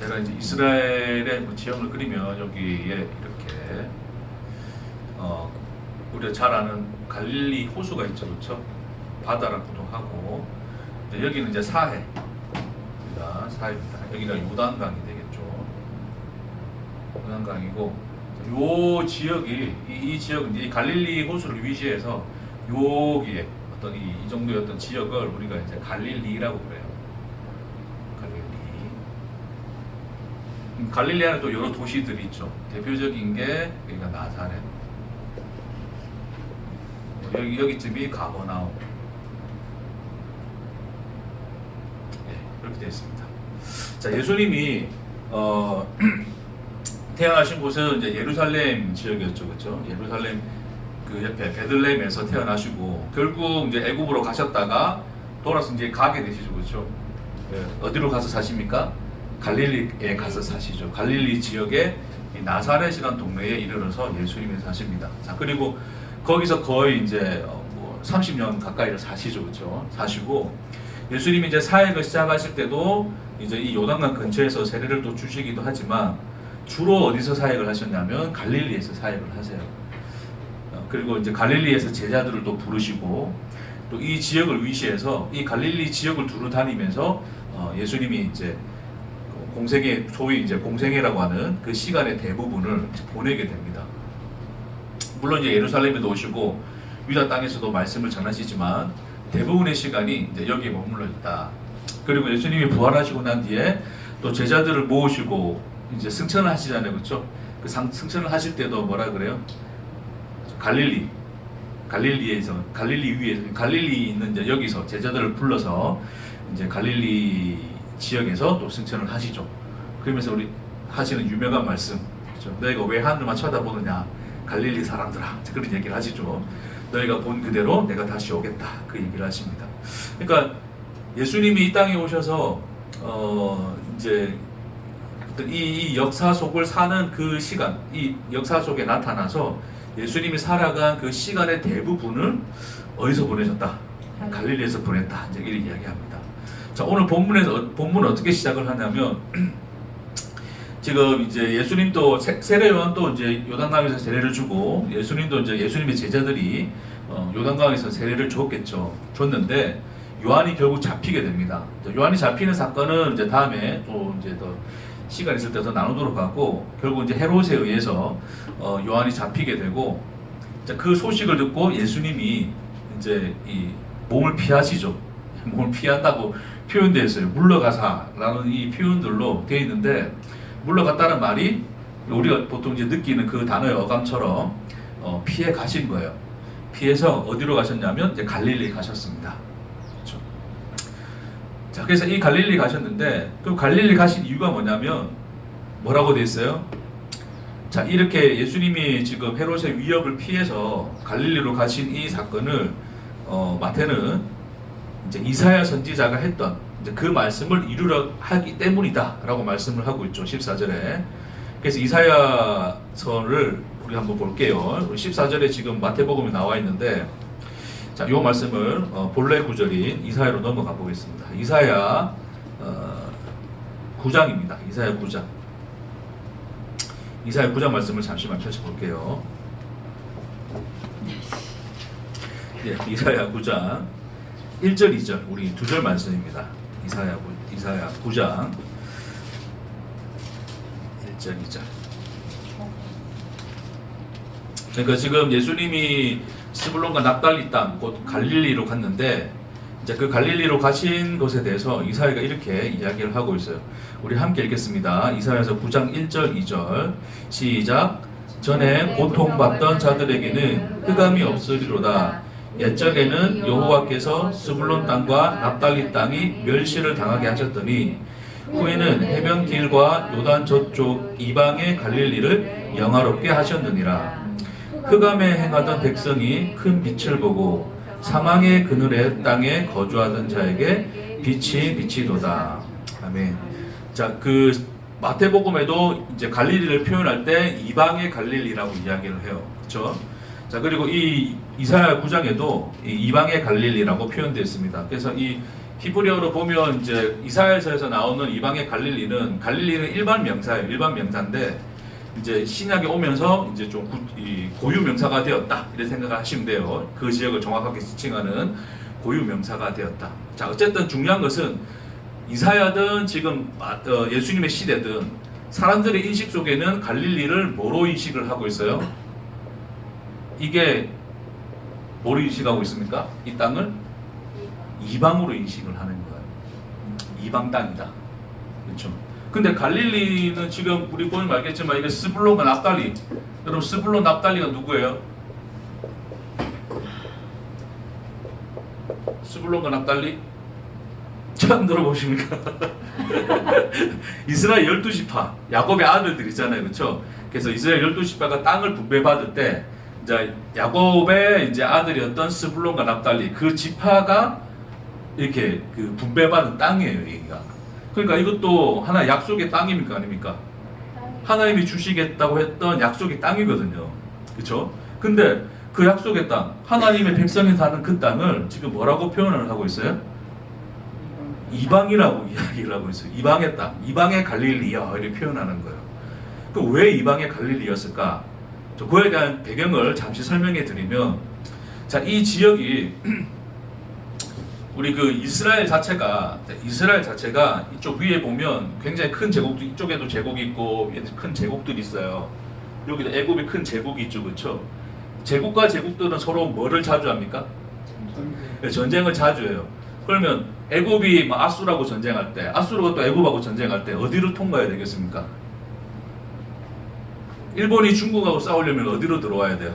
제가 이제 이스라엘의 뭐 지형을 그리면 여기에 이렇게 우리가 잘 아는 갈릴리 호수가 있죠, 그렇죠? 바다라고도 하고, 여기는 이제 사해입니다. 여기가 요단강이 되겠죠. 요단강이고, 요 지역이 이 지역은 이제 갈릴리 호수를 위시해서 여기에 어떤 이 정도의 어떤 지역을 우리가 이제 갈릴리라고 그래요. 갈릴리 안에 또 여러 도시들이 있죠. 대표적인 게 여기가 나사렛, 여기쯤이 가버나움. 네, 이렇게 되어 있습니다. 자, 예수님이 태어나신 곳은 이제 예루살렘 지역이었죠, 그렇죠? 예루살렘 그 옆에 베들레헴에서 태어나시고 결국 이제 애굽으로 가셨다가 돌아서 이제 가게 되시죠, 그렇죠? 네, 어디로 가서 사십니까? 갈릴리에 가서 사시죠. 갈릴리 지역의 나사렛이라는 동네에 이르러서 예수님이 사십니다. 자, 그리고 거기서 거의 이제 뭐 30년 가까이를 사시죠, 그렇죠? 사시고 예수님이 이제 사역을 시작하실 때도 이제 이 요단강 근처에서 세례를 또 주시기도 하지만 주로 어디서 사역을 하셨냐면 갈릴리에서 사역을 하세요. 그리고 이제 갈릴리에서 제자들을 또 부르시고 또 이 지역을 위시해서 이 갈릴리 지역을 두루 다니면서 예수님이 이제 공생애, 소위 이제 공생애라고 하는 그 시간의 대부분을 보내게 됩니다. 물론 이제 예루살렘에도 오시고 유다 땅에서도 말씀을 전하시지만 대부분의 시간이 이제 여기에 머물러 있다. 그리고 예수님이 부활하시고 난 뒤에 또 제자들을 모으시고 이제 승천을 하시잖아요, 그렇죠? 그 승천을 하실 때도 뭐라 그래요? 갈릴리에서 갈릴리 위에 갈릴리 있는 이제 여기서 제자들을 불러서 이제 갈릴리 지역에서 또 승천을 하시죠. 그러면서 우리 하시는 유명한 말씀, 그렇죠? 너희가 왜 하늘만 쳐다보느냐, 갈릴리 사람들아, 그런 얘기를 하시죠. 너희가 본 그대로 내가 다시 오겠다, 그 얘기를 하십니다. 그러니까 예수님이 이 땅에 오셔서 이제 이 역사 속을 사는 그 시간, 이 역사 속에 나타나서 예수님이 살아간 그 시간의 대부분을 어디서 보내셨다? 갈릴리에서 보냈다, 이제 이렇게 이야기합니다. 자, 오늘 본문은 어떻게 시작을 하냐면, 지금 이제 예수님도 세례 요한도 이제 요단강에서 세례를 주고, 예수님도 이제 예수님의 제자들이 요단강에서 세례를 줬는데, 요한이 결국 잡히게 됩니다. 요한이 잡히는 사건은 이제 다음에 또 이제 더 시간 있을 때 더 나누도록 하고, 결국 이제 헤롯에 의해서 요한이 잡히게 되고, 그 소식을 듣고 예수님이 이제 이 몸을 피하시죠. 몸을 피한다고 표현되어 있어요. 물러가사라는 이 표현들로 되어 있는데, 물러갔다는 말이 우리가 보통 이제 느끼는 그 단어의 어감처럼 피해 가신 거예요. 피해서 어디로 가셨냐면 이제 갈릴리 가셨습니다. 그렇죠? 자, 그래서 이 갈릴리 가셨는데, 그 갈릴리 가신 이유가 뭐냐면 뭐라고 되어 있어요? 자, 이렇게 예수님이 지금 헤롯의 위협을 피해서 갈릴리로 가신 이 사건을 마태는 이제 이사야 선지자가 했던 이제 그 말씀을 이루려 하기 때문이다 라고 말씀을 하고 있죠. 14절에. 그래서 이사야서를 우리 한번 볼게요. 14절에 지금 마태복음이 나와 있는데, 자, 요 말씀을 본래 구절인 이사야로 넘어가 보겠습니다. 이사야 9장입니다. 이사야 9장. 이사야 9장 말씀을 잠시만 펼쳐볼게요. 네, 이사야 9장 1절, 2절, 우리 2절 말씀입니다. 이사야 9장 1절, 2절. 그러니까 지금 예수님이 스불론과 납달리 땅, 곧 갈릴리로 갔는데, 이제 그 갈릴리로 가신 것에 대해서 이사야가 이렇게 이야기를 하고 있어요. 우리 함께 읽겠습니다. 이사야서 9장 1절, 2절. 시작. 전에 고통받던 자들에게는 흑암이 없으리로다. 옛적에는 여호와께서 스불론 땅과 납달리 땅이 멸시를 당하게 하셨더니 후에는 해변길과 요단 저쪽 이방의 갈릴리를 영화롭게 하셨느니라. 흑암에 행하던 백성이 큰 빛을 보고 사망의 그늘의 땅에 거주하던 자에게 빛이 비치도다. 아멘. 자, 그 마태복음에도 이제 갈릴리를 표현할 때 이방의 갈릴리라고 이야기를 해요. 그렇죠? 자, 그리고 이 이사야 9장에도 이 이방의 갈릴리라고 표현되어 있습니다. 그래서 이 히브리어로 보면 이제 이사야서에서 나오는 이방의 갈릴리는 일반 명사예요. 일반 명사인데 이제 신약에 오면서 이제 좀 고유 명사가 되었다 이렇게 생각하시면 돼요. 그 지역을 정확하게 지칭하는 고유 명사가 되었다. 자, 어쨌든 중요한 것은 이사야든 지금 예수님의 시대든 사람들의 인식 속에는 갈릴리를 뭐로 인식을 하고 있어요? 이게 뭐로 인식하고 있습니까? 이 땅을 이방으로 인식을 하는 거예요. 이방 땅이다. 그렇죠? 근데 갈릴리는 지금 우리 보면 알겠지만 이게 스불론과 납달리. 여러분 스불론 납달리가 누구예요? 스불론과 납달리? 처음 들어보십니까? 이스라엘 12지파, 야곱의 아들들 있잖아요. 그렇죠? 그래서 이스라엘 12지파가 땅을 분배받을 때 이제 야곱의 이제 아들이었던 스불론과 납달리 그 지파가 이렇게 그 분배받은 땅이에요, 여기가. 그러니까 이것도 하나의 약속의 땅입니까, 아닙니까? 하나님이 주시겠다고 했던 약속의 땅이거든요. 그렇죠? 근데 그 약속의 땅, 하나님의 백성이 사는 그 땅을 지금 뭐라고 표현을 하고 있어요? 이방이라고 이야기를 하고 있어요. 이방의 땅, 이방의 갈릴리야 이렇게 표현하는 거예요. 그럼 왜 이방의 갈릴리였을까? 그에 대한 배경을 잠시 설명해 드리면, 자, 이 지역이 우리 그 이스라엘 자체가 이쪽 위에 보면 굉장히 큰 제국도, 이쪽에도 제국이 있고 큰 제국들이 있어요. 여기도 애굽의 큰 제국이 있죠, 그렇죠? 제국과 제국들은 서로 뭐를 자주 합니까? 전쟁을 자주 해요. 그러면 애굽이 아수르하고 전쟁할 때, 아수르가 또 애굽하고 전쟁할 때 어디로 통과해야 되겠습니까? 일본이 중국하고 싸우려면 어디로 들어와야 돼요?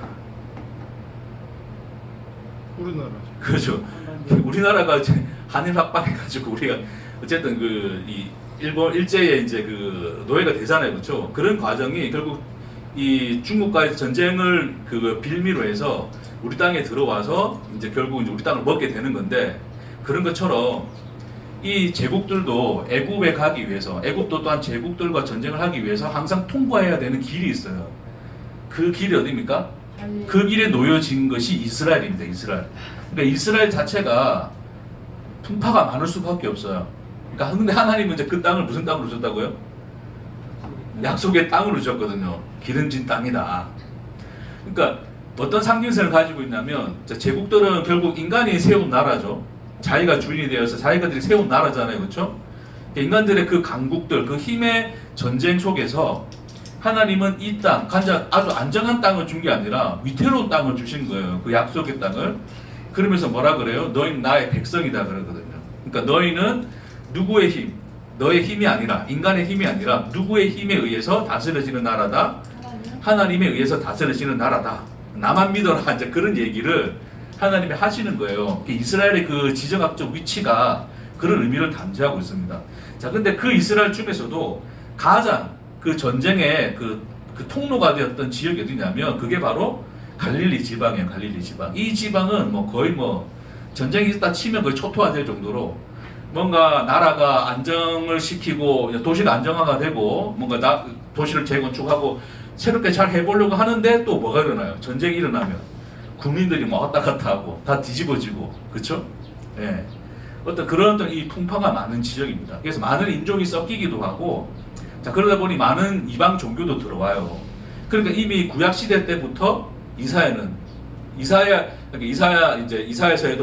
우리나라. 그렇죠. 우리나라가 이제 한일 합방해가지고 우리가 어쨌든 이 일본 일제에 이제 그 노예가 되잖아요, 그렇죠? 그런 과정이 결국 이 중국과의 전쟁을 그 빌미로 해서 우리 땅에 들어와서 이제 결국 이제 우리 땅을 먹게 되는 건데, 그런 것처럼 이 제국들도 애굽에 가기 위해서, 애굽도 또한 제국들과 전쟁을 하기 위해서 항상 통과해야 되는 길이 있어요. 그 길이 어디입니까? 그 길에 놓여진 것이 이스라엘입니다. 이스라엘. 그러니까 이스라엘 자체가 풍파가 많을 수밖에 없어요. 그러니까 근데 하나님은 이제 그 땅을 무슨 땅으로 줬다고요? 약속의 땅으로 줬거든요. 기름진 땅이다. 그러니까 어떤 상징성을 가지고 있냐면, 제국들은 결국 인간이 세운 나라죠. 자기가 주인이 되어서 자기들이 세운 나라잖아요, 그렇죠? 인간들의 그 강국들, 그 힘의 전쟁 속에서 하나님은 이 땅, 아주 안정한 땅을 준 게 아니라 위태로운 땅을 주신 거예요. 그 약속의 땅을. 그러면서 뭐라 그래요? 너희는 나의 백성이다 그러거든요. 그러니까 너희는 누구의 힘, 너의 힘이 아니라, 인간의 힘이 아니라 누구의 힘에 의해서 다스려지는 나라다? 하나님에 의해서 다스려지는 나라다. 나만 믿어라. 이제 그런 얘기를 하나님이 하시는 거예요. 이스라엘의 그 지정학적 위치가 그런 의미를 담지하고 있습니다. 자, 근데 그 이스라엘 중에서도 가장 그 전쟁의 그 통로가 되었던 지역이 어디냐면, 그게 바로 갈릴리 지방이에요. 갈릴리 지방. 이 지방은 거의 전쟁이 있다 치면 거의 초토화될 정도로 뭔가 나라가 안정을 시키고 도시가 안정화가 되고 뭔가 도시를 재건축하고 새롭게 잘 해보려고 하는데 또 뭐가 일어나요? 전쟁이 일어나면 국민들이 왔다 갔다 하고 다 뒤집어지고, 그렇죠? 예. 그런 이 풍파가 많은 지역입니다. 그래서 많은 인종이 섞이기도 하고, 자, 그러다 보니 많은 이방 종교도 들어와요. 그러니까 이미 구약 시대 때부터 이사야서에도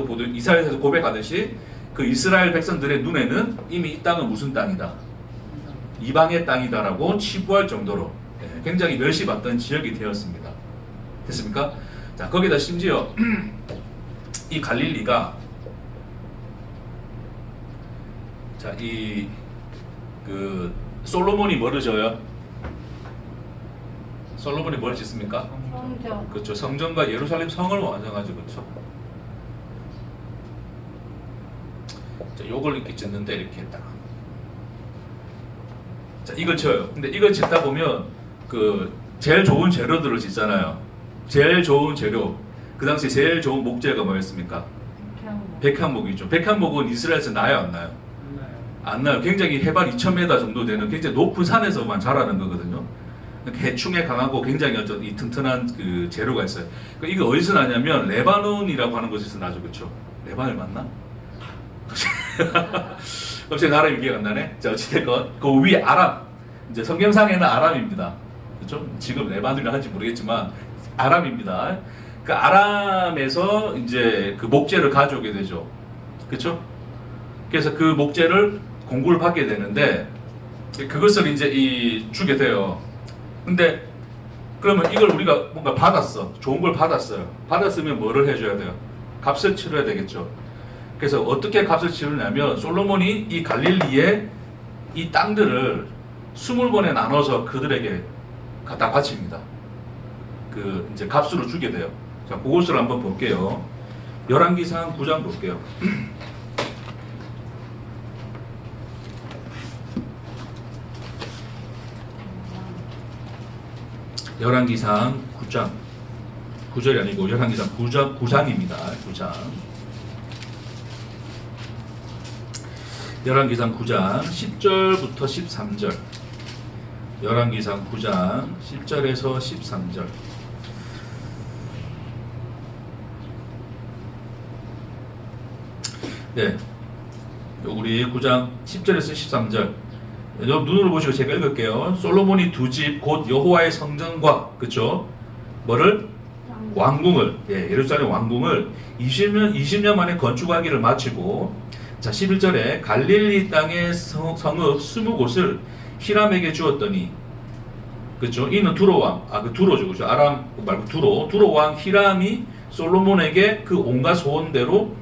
보듯, 이사야에서 고백하듯이 그 이스라엘 백성들의 눈에는 이미 이 땅은 무슨 땅이다? 이방의 땅이다라고 치부할 정도로 굉장히 멸시받던 지역이 되었습니다. 됐습니까? 자, 거기다 심지어 이 갈릴리가, 자, 솔로몬이 뭐를 져요? 솔로몬이 뭘 짓습니까? 성전. 그렇죠. 성전과 예루살렘 성을 완성하죠. 그렇죠. 자, 요걸 이렇게 짓는데 이렇게 했다가, 자, 이걸 쳐요. 근데 이걸 짓다 보면 제일 좋은 재료들을 짓잖아요. 제일 좋은 재료, 그 당시 제일 좋은 목재가 뭐였습니까? 백향목이죠. 백향목은 이스라엘에서 나요, 안 나요? 안 나요. 굉장히 해발 2000m 정도 되는 굉장히 높은 산에서만 자라는 거거든요. 해충에 강하고 굉장히 이 튼튼한 그 재료가 있어요. 그러니까 이거 어디서 나냐면 레바논이라고 하는 곳에서 나죠, 그렇죠? 레바논 맞나? 갑자기 나라이 기억 안 나네. 자, 어찌됐건 그 위에 아람, 이제 성경상에는 아람입니다. 그렇죠? 지금 에반드리를 하는지 모르겠지만 아람입니다. 그 아람에서 이제 그 목재를 가져오게 되죠. 그렇죠? 그래서 그 목재를 공구를 받게 되는데 그것을 이제 주게 돼요. 근데 그러면 이걸 우리가 뭔가 받았어. 좋은 걸 받았어요. 받았으면 뭐를 해줘야 돼요? 값을 치러야 되겠죠. 그래서 어떻게 값을 치르냐면 솔로몬이 이 갈릴리의 이 땅들을 20번에 나눠서 그들에게 갖다 바칩니다. 그 이제 값으로 주게 돼요. 자, 그것을 한번 볼게요. 열왕기상 9장 볼게요. 열왕기상 9장 9절이 아니고 열왕기상 9장입니다. 9장 열왕기상 9장 10절부터 13절 열왕기상 9장 10절에서 13절 네, 우리 9장 10절에서 13절 눈으로 보시고 제가 읽을게요. 솔로몬이 두 집 곧 여호와의 성전과 그쵸? 뭐를? 왕궁을 예루살렘 왕궁을 20년 만에 건축하기를 마치고 자 11절에 갈릴리 땅의 성읍 20곳을 히람에게 주었더니 그쵸? 이는 두로왕 그 두로죠 그죠? 아람 말고 두로왕 히람이 솔로몬에게 그 온갖 소원대로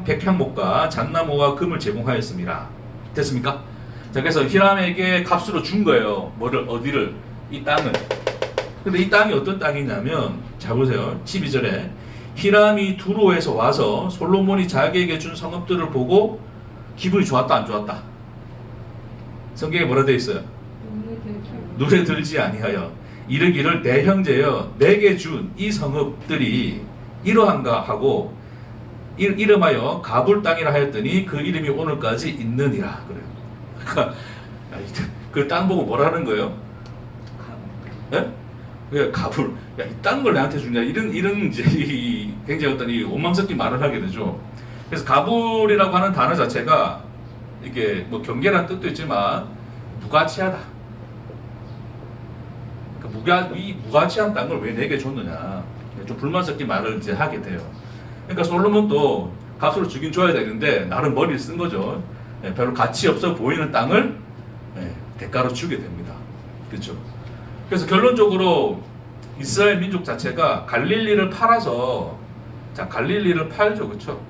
백향목과 잣나무와 금을 제공하였습니다. 됐습니까? 자, 그래서 히람에게 값으로 준 거예요. 뭐를, 어디를? 이 땅을. 근데 이 땅이 어떤 땅이냐면, 잘 보세요. 12절에. 히람이 두로에서 와서 솔로몬이 자기에게 준 성읍들을 보고 기분이 좋았다, 안 좋았다? 성경에 뭐라 되어 있어요? 눈에 들지 아니하여. 이르기를 내 형제여, 내게 준 이 성읍들이 이러한가 하고, 이름하여 가불 땅이라 하였더니 그 이름이 오늘까지 있느니라. 그래요. 그 땅 보고 뭐라는 거예요? 예? 왜 가불? 야, 이 땅 걸 나한테 주냐? 이런 이제 굉장히 어떤 이 원망 섞인 말을 하게 되죠. 그래서 가불이라고 하는 단어 자체가 이게 뭐 경계라는 뜻도 있지만 무가치하다. 그러니까 이 무가치한 땅을 왜 내게 줬느냐? 좀 불만 섞인 말을 이제 하게 돼요. 그러니까 솔로몬도 값으로 주긴 줘야 되는데 나름 머리를 쓴 거죠. 별로 가치 없어 보이는 땅을 대가로 주게 됩니다. 그렇죠? 그래서 결론적으로 이스라엘 민족 자체가 갈릴리를 팔아서 갈릴리를 팔죠. 그렇죠?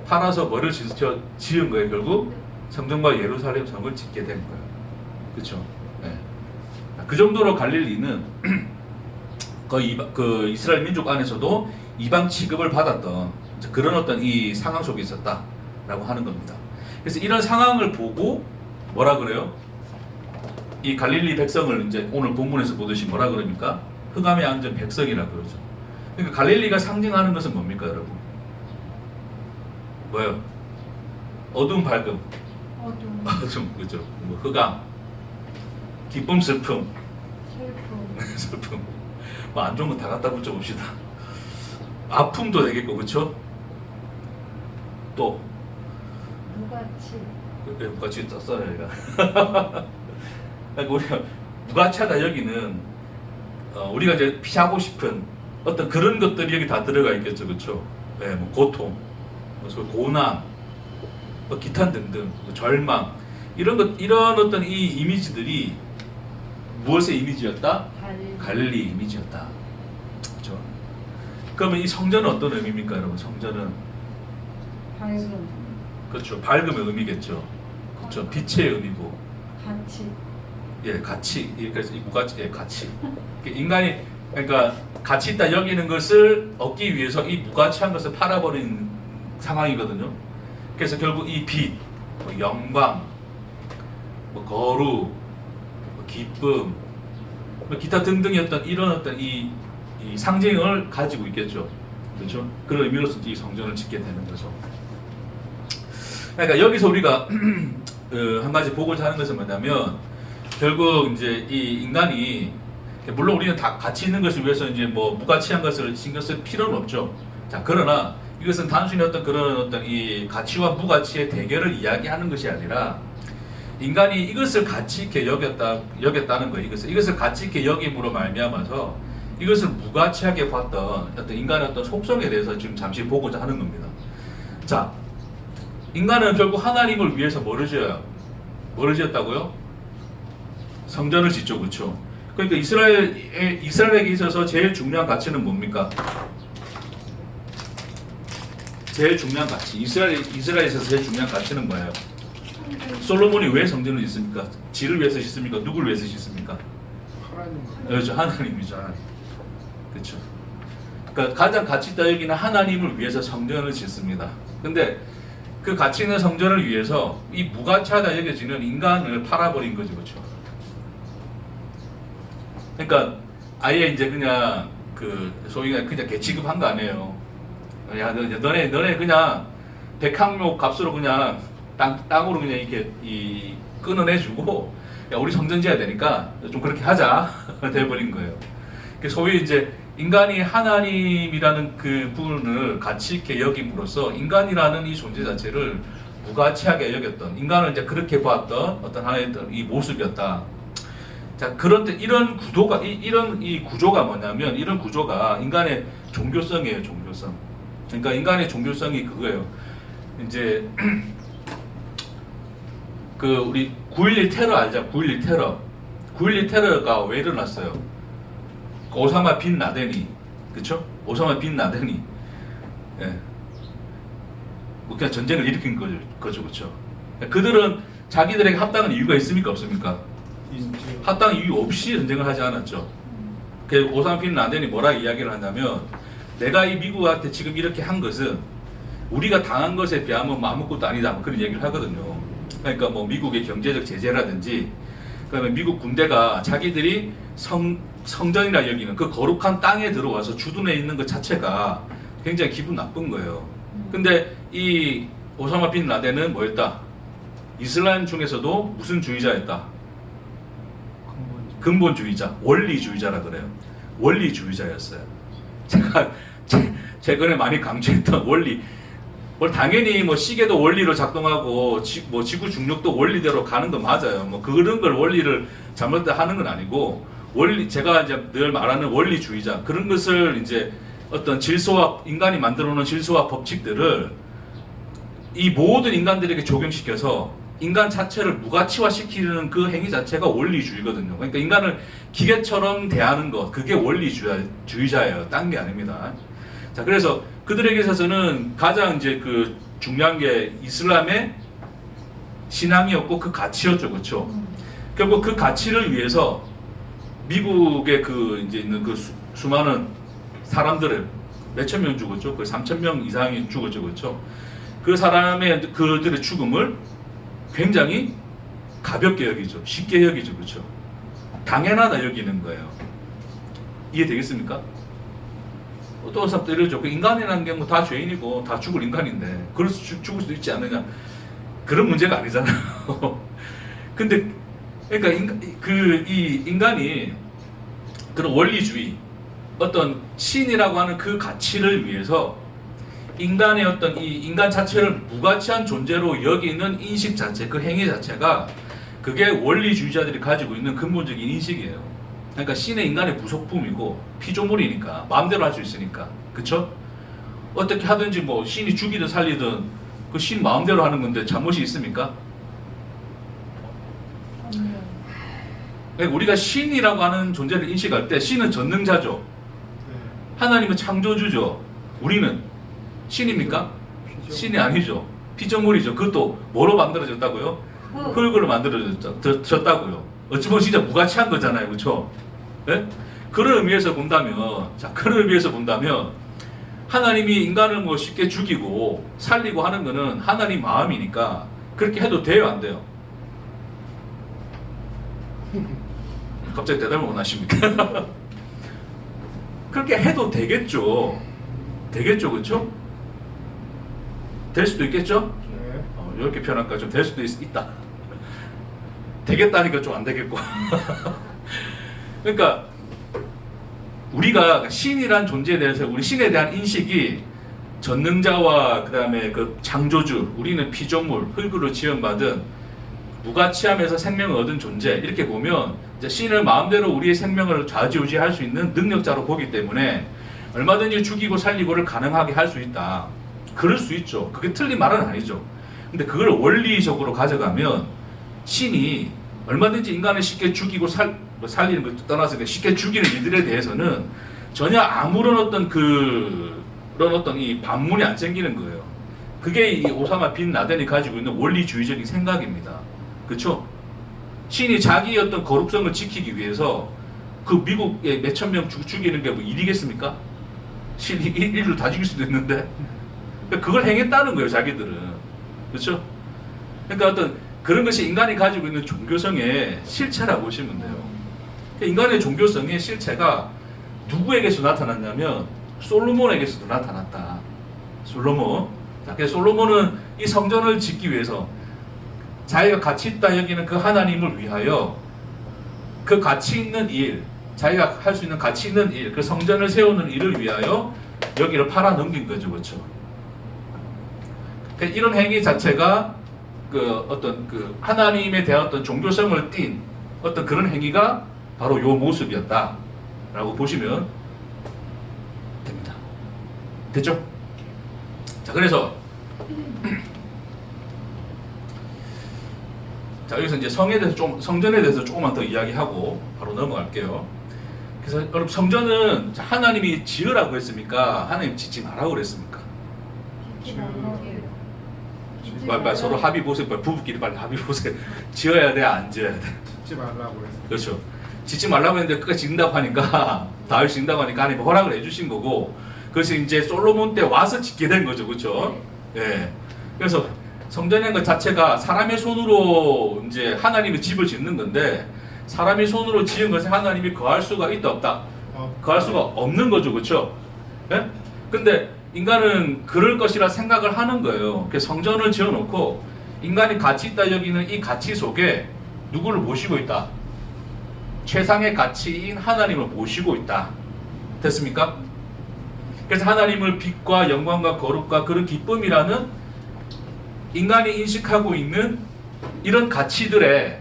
팔아서 뭐를 지은 거예요. 결국 성전과 예루살렘 성을 짓게 된 거예요. 그렇죠? 그 정도로 갈릴리는 거의 그 이스라엘 민족 안에서도 이방 취급을 받았던 그런 어떤 이 상황 속에 있었다라고 하는 겁니다. 그래서 이런 상황을 보고 뭐라 그래요? 이 갈릴리 백성을 이제 오늘 본문에서 보듯이 뭐라 그럽니까? 흑암에 앉은 백성이라 그러죠. 그러니까 갈릴리가 상징하는 것은 뭡니까, 여러분? 뭐예요? 어두움, 밝음. 어두움, 그죠? 뭐 흑암, 기쁨, 슬픔. 슬픔. 뭐 안 좋은 거 다 갖다 붙여봅시다. 아픔도 되겠고, 그렇죠? 또 무가치 썼어요, 얘가. 그러니까 우리가 무가치하다 여기는 우리가 이제 피하고 싶은 어떤 그런 것들이 여기 다 들어가 있겠죠, 그렇죠? 네, 뭐 고통, 뭐 고난, 뭐 기탄 등등, 뭐 절망 이런 어떤 이 이미지들이 무엇의 이미지였다? 갈릴리 이미지였다, 그렇죠? 그러면 이 성전은 어떤 의미입니까, 여러분? 성전은 밝음. 그렇죠. 밝음의 의미겠죠. 그렇죠. 빛의 의미고. 가치. 예, 가치. 예, 그래서 이 무가치, 예, 가치. 인간이 그러니까 가치 있다 여기는 것을 얻기 위해서 이 무가치한 것을 팔아버린 상황이거든요. 그래서 결국 이 빛, 뭐 영광, 뭐 거룩, 뭐 기쁨, 뭐 기타 등등의 어떤 이런 어떤 이 상징을 가지고 있겠죠. 그렇죠. 그런 의미로서 이 성전을 짓게 되는 거죠. 그러니까 여기서 우리가 한 가지 보고자 하는 것은 뭐냐면 결국 이제 이 인간이 물론 우리는 다 가치 있는 것을 위해서 이제 뭐 무가치한 것을 신경 쓸 필요는 없죠. 자, 그러나 이것은 단순히 어떤 그런 어떤 이 가치와 무가치의 대결을 이야기하는 것이 아니라 인간이 이것을 가치 있게 여겼다는 거예요. 이것을 가치 있게 여김으로 말미암아서 이것을 무가치하게 봤던 어떤 인간의 어떤 속성에 대해서 지금 잠시 보고자 하는 겁니다. 자, 인간은 결국 하나님을 위해서 뭐를 지어요? 뭐를 지었다고요? 성전을 짓죠, 그렇죠? 그러니까 이스라엘에게 있어서 제일 중요한 가치는 뭡니까? 제일 중요한 가치. 이스라엘에 있어서 제일 중요한 가치는 뭐예요? 솔로몬이 왜 성전을 짓습니까? 지를 위해서 짓습니까? 누구를 위해서 짓습니까? 그렇죠, 하나님이죠, 하나님. 그렇죠. 그러니까 가장 가치 있다 여기는 하나님을 위해서 성전을 짓습니다. 근데 그 가치 있는 성전을 위해서 이 무가치하다 여겨지는 인간을 팔아버린 거죠, 그렇죠. 그러니까 아예 이제 그냥 그 소위 그냥 개취급한 거 아니에요. 야, 너네 그냥 백항목 값으로 그냥 땅으로 그냥 이렇게 끊어내주고, 야, 우리 성전 지어야 되니까 좀 그렇게 하자 돼버린 거예요. 소위 이제 인간이 하나님이라는 그 부분을 가치 있게 여김으로써 인간이라는 이 존재 자체를 무가치하게 여겼던, 인간을 이제 그렇게 봤던 어떤 하나의 이 모습이었다. 자, 그런데 이런 구도가, 이 구조가 뭐냐면, 이런 구조가 인간의 종교성이에요, 종교성. 그러니까 인간의 종교성이 그거예요. 이제, 그, 우리 9.11 테러 알죠? 9.11 테러. 9.11 테러가 왜 일어났어요? 오사마 빈 라덴이, 그쵸? 오사마 빈 라덴이, 예. 뭐 그냥 전쟁을 일으킨 거죠, 그쵸? 그들은 자기들에게 합당한 이유가 있습니까? 없습니까? 합당 이유 없이 전쟁을 하지 않았죠. 그 오사마 빈 라덴이 뭐라 이야기를 하냐면, 내가 이 미국한테 지금 이렇게 한 것은 우리가 당한 것에 비하면 뭐 아무것도 아니다, 뭐 그런 얘기를 하거든요. 그러니까 뭐 미국의 경제적 제재라든지, 그다음에 미국 군대가 자기들이 성전이라 여기는 그 거룩한 땅에 들어와서 주둔해 있는 것 자체가 굉장히 기분 나쁜 거예요. 근데 이 오사마 빈 라덴은 뭐였다? 이슬람 중에서도 무슨 주의자였다? 근본주의자, 원리주의자라 그래요. 원리주의자였어요. 제가 최근에 많이 강조했던 원리. 뭐 당연히 뭐 시계도 원리로 작동하고 뭐 지구 중력도 원리대로 가는 건 맞아요. 뭐 그런 걸 원리를 잘못하는 건 아니고, 원리, 제가 이제 늘 말하는 원리주의자, 그런 것을 이제 어떤 질서와, 인간이 만들어 놓은 질서와 법칙들을 이 모든 인간들에게 적용시켜서 인간 자체를 무가치화 시키는 그 행위 자체가 원리주의거든요. 그러니까 인간을 기계처럼 대하는 것, 그게 원리주의자예요. 딴 게 아닙니다. 자, 그래서 그들에게 있어서는 가장 이제 그 중요한 게 이슬람의 신앙이었고 그 가치였죠. 그렇죠? 결국 그 가치를 위해서 미국에 그 이제 있는 그 수많은 사람들을 몇천 명 죽었죠. 거의 3천 명 이상이 죽었죠. 그렇죠? 그 사람의 그들의 죽음을 굉장히 가볍게 여기죠. 쉽게 여기죠. 그렇죠? 당연하다 여기는 거예요. 이해되겠습니까? 어떤 사람도 이러죠. 그 인간이라는 게 뭐 다 죄인이고 다 죽을 인간인데 그럴 죽을 수도 있지 않느냐. 그런 문제가 아니잖아요. 근데 그러니까 이 인간이 그런 원리주의, 어떤 신이라고 하는 그 가치를 위해서 인간의 어떤 이 인간 자체를 무가치한 존재로 여기는 인식 자체, 그 행위 자체가 그게 원리주의자들이 가지고 있는 근본적인 인식이에요. 그러니까 신의 인간의 부속품이고 피조물이니까 마음대로 할 수 있으니까, 그쵸? 어떻게 하든지 뭐 신이 죽이든 살리든 그 신 마음대로 하는 건데 잘못이 있습니까? 그러니까 우리가 신이라고 하는 존재를 인식할 때 신은 전능자죠. 하나님은 창조주죠. 우리는 신입니까? 신이 아니죠. 피조물이죠. 그것도 뭐로 만들어졌다고요? 흙으로 만들어졌다고요. 어찌 보면 진짜 무가치한 거잖아요. 그렇죠? 네? 그런 의미에서 본다면, 자, 그런 의미에서 본다면 하나님이 인간을 뭐 쉽게 죽이고 살리고 하는 거는 하나님 마음이니까 그렇게 해도 돼요, 안 돼요? 갑자기 대답을 못 하십니까? 그렇게 해도 되겠죠. 되겠죠, 그렇죠? 될 수도 있겠죠? 이렇게 표현할까? 좀 될 수도 있다. 되겠다니까 좀 안 되겠고. 그러니까 우리가 신이란 존재에 대해서 우리 신에 대한 인식이 전능자와 그다음에 그 창조주, 우리는 피조물, 흙으로 지음받은 무가치함에서 생명을 얻은 존재, 이렇게 보면 이제 신을 마음대로 우리의 생명을 좌지우지할 수 있는 능력자로 보기 때문에 얼마든지 죽이고 살리고를 가능하게 할 수 있다. 그럴 수 있죠. 그게 틀린 말은 아니죠. 근데 그걸 원리적으로 가져가면 신이 얼마든지 인간을 쉽게 죽이고 살리는 걸 떠나서 쉽게 죽이는 이들에 대해서는 전혀 아무런 어떤 그런 어떤 이 반문이 안 생기는 거예요. 그게 이 오사마 빈 라덴이 가지고 있는 원리주의적인 생각입니다. 그렇죠? 신이 자기의 어떤 거룩성을 지키기 위해서 그 미국의 몇천 명 죽이는 게 뭐 일이겠습니까? 신이 인류를 다 죽일 수도 있는데 그걸 행했다는 거예요, 자기들은. 그렇죠? 그러니까 어떤 그런 것이 인간이 가지고 있는 종교성의 실체라고 보시면 돼요. 인간의 종교성의 실체가 누구에게서 나타났냐면 솔로몬에게서도 나타났다. 솔로몬. 그래서 솔로몬은 이 성전을 짓기 위해서 자기가 가치 있다 여기는 그 하나님을 위하여 그 가치 있는 일, 자기가 할 수 있는 가치 있는 일, 그 성전을 세우는 일을 위하여 여기를 팔아 넘긴 거죠, 그렇죠? 그러니까 이런 행위 자체가 그 어떤 그 하나님에 대한 어떤 종교성을 띤 어떤 그런 행위가 바로 요 모습이었다라고 보시면 됩니다. 됐죠? 자, 그래서 자, 여기서 이제 성전에 대해서 조금만 더 이야기하고 바로 넘어갈게요. 그래서 여러분, 성전은 하나님이 지으라고 했습니까? 하나님 짓지 말라고 그랬습니까? 짓지 말라고. 빨리 서로 합의 보세요. 부부끼리 빨리 합의 보세요. 지어야 돼, 안 지어야 돼? 짓지 말라고 했어요. 그렇죠. 짓지 말라고 했는데 끝까지 짓는다고 하니까 다윗이 짓는다고 하니까 하나님 허락을 해주신 거고, 그래서 이제 솔로몬 때 와서 짓게 된 거죠, 그렇죠? 예. 그래서 성전이라는 것 자체가 사람의 손으로 이제 하나님의 집을 짓는 건데, 사람이 손으로 지은 것에 하나님이 거할 수가 있다 없다? 거할 수가 없는 거죠, 그렇죠? 예? 근데 인간은 그럴 것이라 생각을 하는 거예요. 그래서 성전을 지어놓고 인간이 가치 있다 여기는 이 가치 속에 누구를 모시고 있다? 최상의 가치인 하나님을 모시고 있다. 됐습니까? 그래서 하나님을 빛과 영광과 거룩과 그런 기쁨이라는 인간이 인식하고 있는 이런 가치들에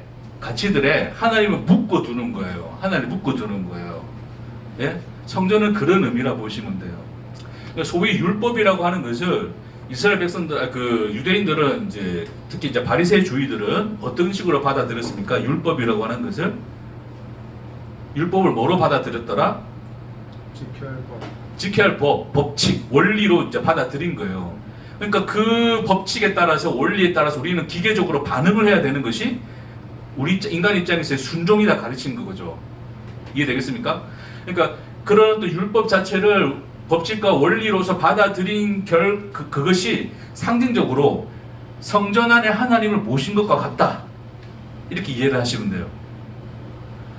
하나님을 묶어두는 거예요. 하나님을 묶어두는 거예요. 예? 성전은 그런 의미라 보시면 돼요. 소위 율법이라고 하는 것을 이스라엘 백성들, 그 유대인들은 이제 특히 이제 바리새주의들은 어떤 식으로 받아들였습니까? 율법이라고 하는 것을 율법을 뭐로 받아들였더라? 지켜야 할 법, 법칙, 원리로 이제 받아들인 거예요. 그러니까 그 법칙에 따라서 원리에 따라서 우리는 기계적으로 반응을 해야 되는 것이 우리 인간 입장에서의 순종이다 가르치는 거죠. 이해되겠습니까? 그러니까 그런 또 율법 자체를 법칙과 원리로서 받아들인 그것이 상징적으로 성전 안에 하나님을 모신 것과 같다. 이렇게 이해를 하시면 돼요.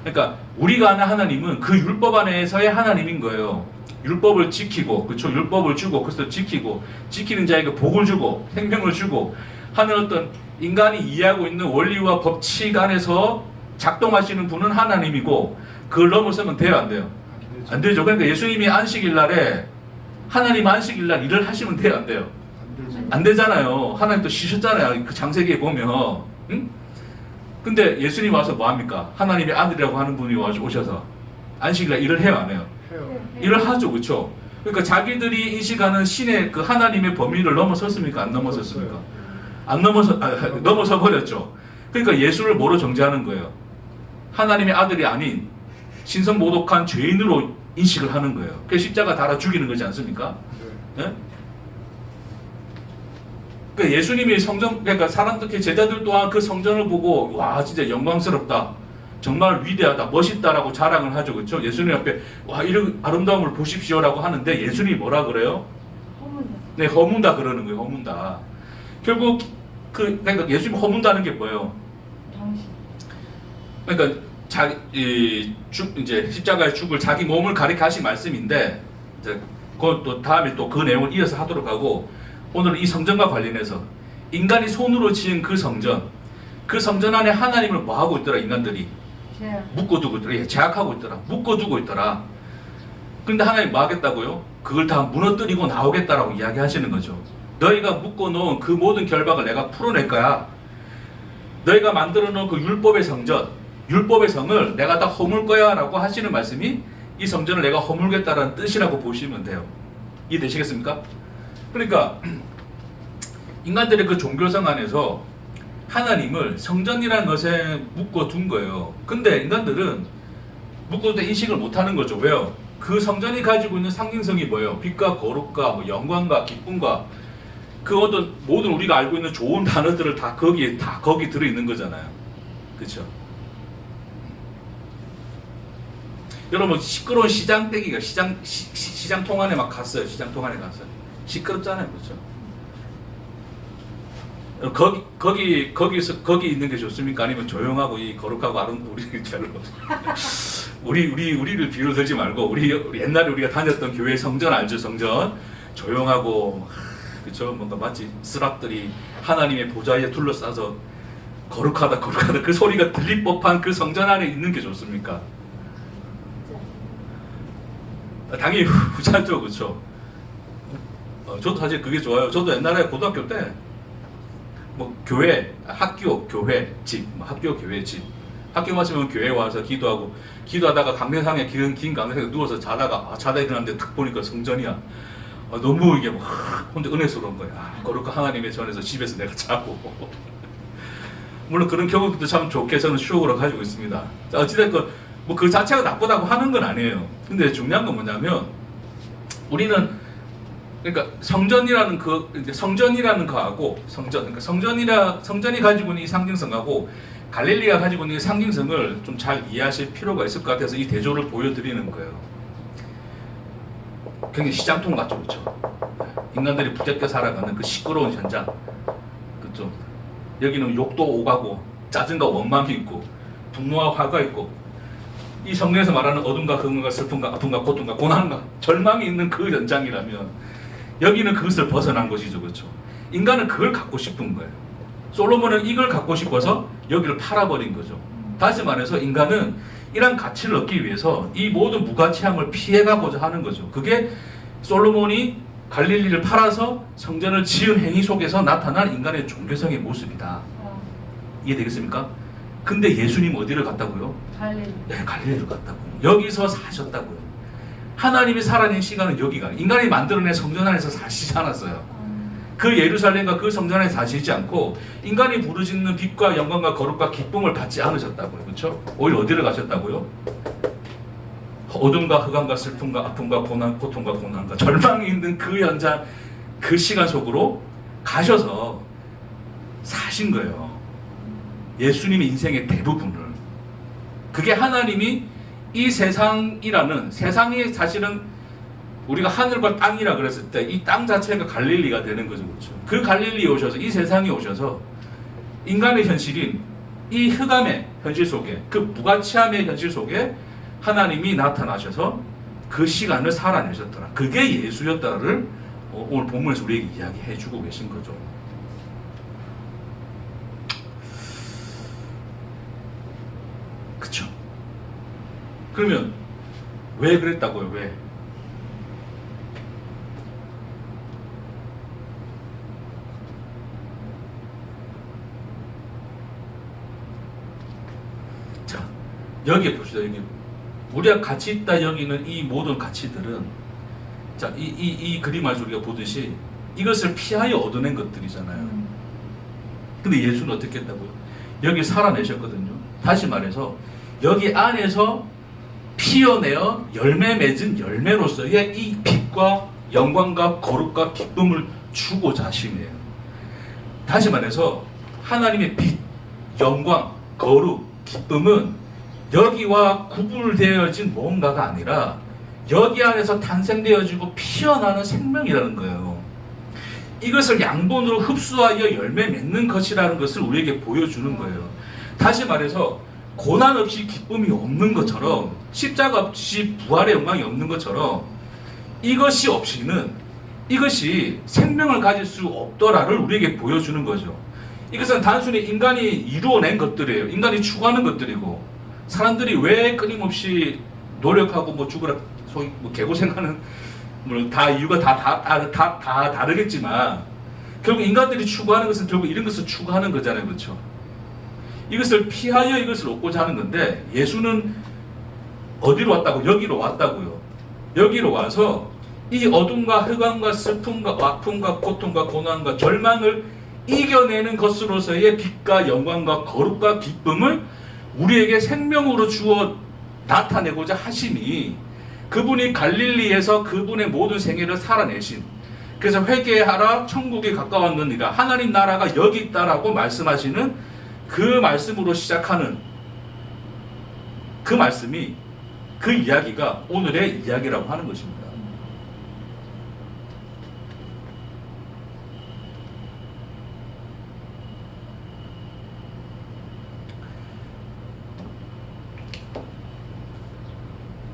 그러니까 우리가 아는 하나님은 그 율법 안에서의 하나님인 거예요. 율법을 지키고, 그렇죠? 율법을 주고, 그래서 지키고, 지키는 자에게 복을 주고, 생명을 주고 하는 어떤 인간이 이해하고 있는 원리와 법칙 안에서 작동하시는 분은 하나님이고, 그걸 넘어서면 돼요, 안 돼요? 안 되죠. 그러니까 예수님이 안식일 날에 하나님 안식일 날 일을 하시면 돼요, 안 돼요? 안 되잖아요. 하나님 또 쉬셨잖아요. 그 창세기에 보면. 응? 근데 예수님 와서 뭐 합니까? 하나님의 아들이라고 하는 분이 오셔서 안식일 날 일을 해요, 안 해요? 일을 하죠, 그렇죠? 그러니까 자기들이 인식하는 신의 그 하나님의 범위를 넘어섰습니까? 안 넘어섰습니까? 넘어서 버렸죠. 그러니까 예수를 뭐로 정죄하는 거예요? 하나님의 아들이 아닌 신성모독한 죄인으로 인식을 하는 거예요. 그래서 십자가 달아 죽이는 거지 않습니까? 네? 그러니까 예수님이 성전, 그러니까 사람들, 제자들 또한 그 성전을 보고 와 진짜 영광스럽다, 정말 위대하다, 멋있다라고 자랑을 하죠, 그렇죠? 예수님 앞에 와 이런 아름다움을 보십시오라고 하는데 예수님이 뭐라 그래요? 허문다. 네, 허문다 그러는 거예요. 허문다. 결국 그러니까 예수님 허문다는 게 뭐예요? 당신. 그러니까 이제 십자가에 죽을 자기 몸을 가리켜 하신 말씀인데, 이제 그것도 다음에 또 그 내용을 이어서 하도록 하고, 오늘은 이 성전과 관련해서 인간이 손으로 지은 그 성전 안에 하나님을 뭐 하고 있더라? 인간들이 제약. 묶어두고 있더라. 제약하고 있더라. 묶어두고 있더라. 그런데 하나님 뭐 하겠다고요? 그걸 다 무너뜨리고 나오겠다라고 이야기하시는 거죠. 너희가 묶어놓은 그 모든 결박을 내가 풀어낼 거야. 너희가 만들어 놓은 그 율법의 성전, 율법의 성을 내가 다 허물 거야 라고 하시는 말씀이 이 성전을 내가 허물겠다라는 뜻이라고 보시면 돼요. 이해되시겠습니까? 그러니까 인간들의 그 종교성 안에서 하나님을 성전이라는 것에 묶어둔 거예요. 근데 인간들은 묶어둔 인식을 못하는 거죠. 왜요? 그 성전이 가지고 있는 상징성이 뭐예요? 빛과 거룩과 뭐 영광과 기쁨과 그 어떤 모든 우리가 알고 있는 좋은 단어들을 다 거기 들어있는 거잖아요. 그렇죠? 여러분 시끄러운 시장떼기가 시장통 안에 막 갔어요. 시장통 안에 갔어요. 시끄럽잖아요. 그렇죠? 거기 있는 게 좋습니까? 아니면 조용하고 이 거룩하고 우리 별로 우리를 비로 들지 말고 우리 옛날에 우리가 다녔던 교회 성전 알죠? 성전 조용하고 그렇죠? 뭔가 마치 스락들이 하나님의 보좌에 둘러싸서 거룩하다 그 소리가 들릴 법한 그 성전 안에 있는 게 좋습니까? 당연히 후자죠. 그렇죠? 저도 사실 그게 좋아요. 저도 옛날에 고등학교 때 뭐 교회, 학교, 교회, 집, 학교, 교회, 집. 학교 마치면 교회 와서 기도하고 기도하다가 강대상에 긴 강대상에 누워서 자다가 자다 일어났는데 딱 보니까 성전이야. 너무 이게 혼자 은혜스러운 거야. 거룩한 하나님의 전에서 집에서 내가 자고. 물론 그런 경험도 참 좋게 저는 추억으로 가지고 있습니다. 자, 어찌됐건 뭐 그 자체가 나쁘다고 하는 건 아니에요. 근데 중요한 건 뭐냐면 우리는 그러니까 성전이라는 거하고 그러니까 성전이 가지고 있는 이 상징성하고 갈릴리가 가지고 있는 이 상징성을 좀 잘 이해하실 필요가 있을 것 같아서 이 대조를 보여드리는 거예요. 굉장히 시장통 같죠, 그렇죠? 인간들이 부대껴 살아가는 그 시끄러운 현장, 그렇죠? 여기는 욕도 오가고 짜증과 원망이 있고 분노와 화가 있고 이 성경에서 말하는 어둠과 흥분과 슬픔과 아픔과 고통과 고난과 절망이 있는 그 현장이라면 여기는 그것을 벗어난 것이죠. 그렇죠? 인간은 그걸 갖고 싶은 거예요. 솔로몬은 이걸 갖고 싶어서 여기를 팔아버린 거죠. 다시 말해서 인간은 이런 가치를 얻기 위해서 이 모든 무가치함을 피해가고자 하는 거죠. 그게 솔로몬이 갈릴리를 팔아서 성전을 지은 행위 속에서 나타난 인간의 종교성의 모습이다. 이해되겠습니까? 근데 예수님 어디를 갔다고요? 갈릴리. 네, 갈릴리를 갔다고요. 여기서 사셨다고요. 하나님이 살아낸 시간은 여기가 인간이 만들어낸 성전 안에서 사시지 않았어요. 그 예루살렘과 그 성전 안에 사시지 않고 인간이 부르짖는 빛과 영광과 거룩과 기쁨을 받지 않으셨다고요. 그렇죠? 오히려 어디를 가셨다고요? 어둠과 흑암과 슬픔과 아픔과 고난, 고통과 고난과 절망이 있는 그 현장, 그 시간 속으로 가셔서 사신 거예요. 예수님의 인생의 대부분을. 그게 하나님이 이 세상이라는 세상이 사실은 우리가 하늘과 땅이라 그랬을 때 이 땅 자체가 갈릴리가 되는 거죠. 그렇죠? 그 갈릴리에 오셔서 이 세상에 오셔서 인간의 현실인 이 흑암의 현실 속에 그 무가치함의 현실 속에 하나님이 나타나셔서 그 시간을 살아내셨더라. 그게 예수였다를 오늘 본문에서 우리에게 이야기해 주고 계신 거죠. 그쵸? 그러면 왜 그랬다고요? 왜? 자, 여기에 봅시다. 여기 우리가 가치 있다 여기는 이 모든 가치들은 자, 이 그림 안에서 우리가 보듯이 이것을 피하여 얻어낸 것들이잖아요. 근데 예수는 어떻게 했다고요? 여기 살아내셨거든요. 다시 말해서 여기 안에서 피어내어 열매 맺은 열매로서의 이 빛과 영광과 거룩과 기쁨을 주고자 하시네요. 다시 말해서 하나님의 빛, 영광, 거룩, 기쁨은 여기와 구분되어진 뭔가가 아니라 여기 안에서 탄생되어지고 피어나는 생명이라는 거예요. 이것을 양분으로 흡수하여 열매 맺는 것이라는 것을 우리에게 보여주는 거예요. 다시 말해서 고난 없이 기쁨이 없는 것처럼 십자가 없이 부활의 영광이 없는 것처럼 이것이 없이는 이것이 생명을 가질 수 없더라를 우리에게 보여주는 거죠. 이것은 단순히 인간이 이루어낸 것들이에요. 인간이 추구하는 것들이고 사람들이 왜 끊임없이 노력하고 뭐 죽으라 소위 뭐 개고생하는 물론 다 이유가 다 다르겠지만 결국 인간들이 추구하는 것은 결국 이런 것을 추구하는 거잖아요, 그렇죠? 이것을 피하여 이것을 얻고자 하는 건데 예수는 어디로 왔다고? 여기로 왔다고요. 여기로 와서 이 어둠과 흑암과 슬픔과 아픔과 고통과 고난과 절망을 이겨내는 것으로서의 빛과 영광과 거룩과 기쁨을 우리에게 생명으로 주어 나타내고자 하시니 그분이 갈릴리에서 그분의 모든 생애를 살아내신 그래서 회개하라 천국에 가까웠느니라 하나님 나라가 여기 있다라고 말씀하시는 그 말씀으로 시작하는 그 말씀이 그 이야기가 오늘의 이야기라고 하는 것입니다.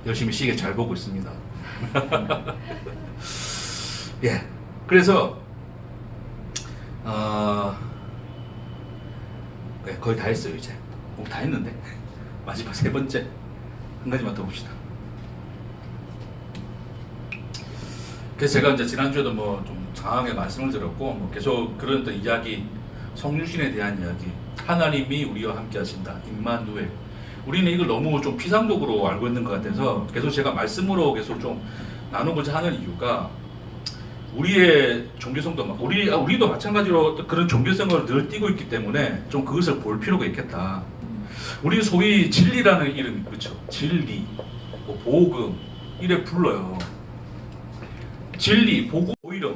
열심히 시계 잘 보고 있습니다. 예, 그래서 네, 거의 다 했어요 이제. 다 했는데 마지막 세 번째 한 가지만 더 봅시다. 그래서 제가 이제 지난주에도 뭐 좀 강하게 말씀을 드렸고 뭐 계속 그런 또 이야기, 성육신에 대한 이야기, 하나님이 우리와 함께 하신다, 임마누엘. 우리는 이걸 너무 좀 피상적으로 알고 있는 것 같아서 계속 제가 말씀으로 계속 좀 나누고자 하는 이유가 우리의 종교성도 우리도 마찬가지로 그런 종교성을 늘 띠고 있기 때문에 좀 그것을 볼 필요가 있겠다. 우리 소위 진리라는 이름이 그렇죠. 진리, 뭐 복음 이래 불러요. 진리, 복음, 오히려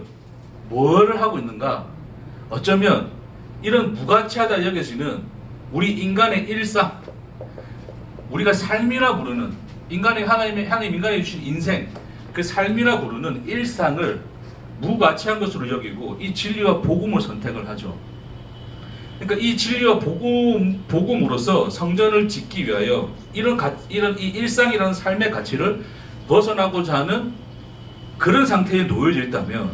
뭘 하고 있는가? 어쩌면 이런 무가치하다 여겨지는 우리 인간의 일상, 우리가 삶이라 부르는 하나님 인간에 주신 인생, 그 삶이라 부르는 일상을 무가치한 것으로 여기고 이 진리와 복음을 선택을 하죠. 그러니까 이 진리와 복음으로서 성전을 짓기 위하여 이런 이 일상이라는 삶의 가치를 벗어나고자 하는 그런 상태에 놓여져 있다면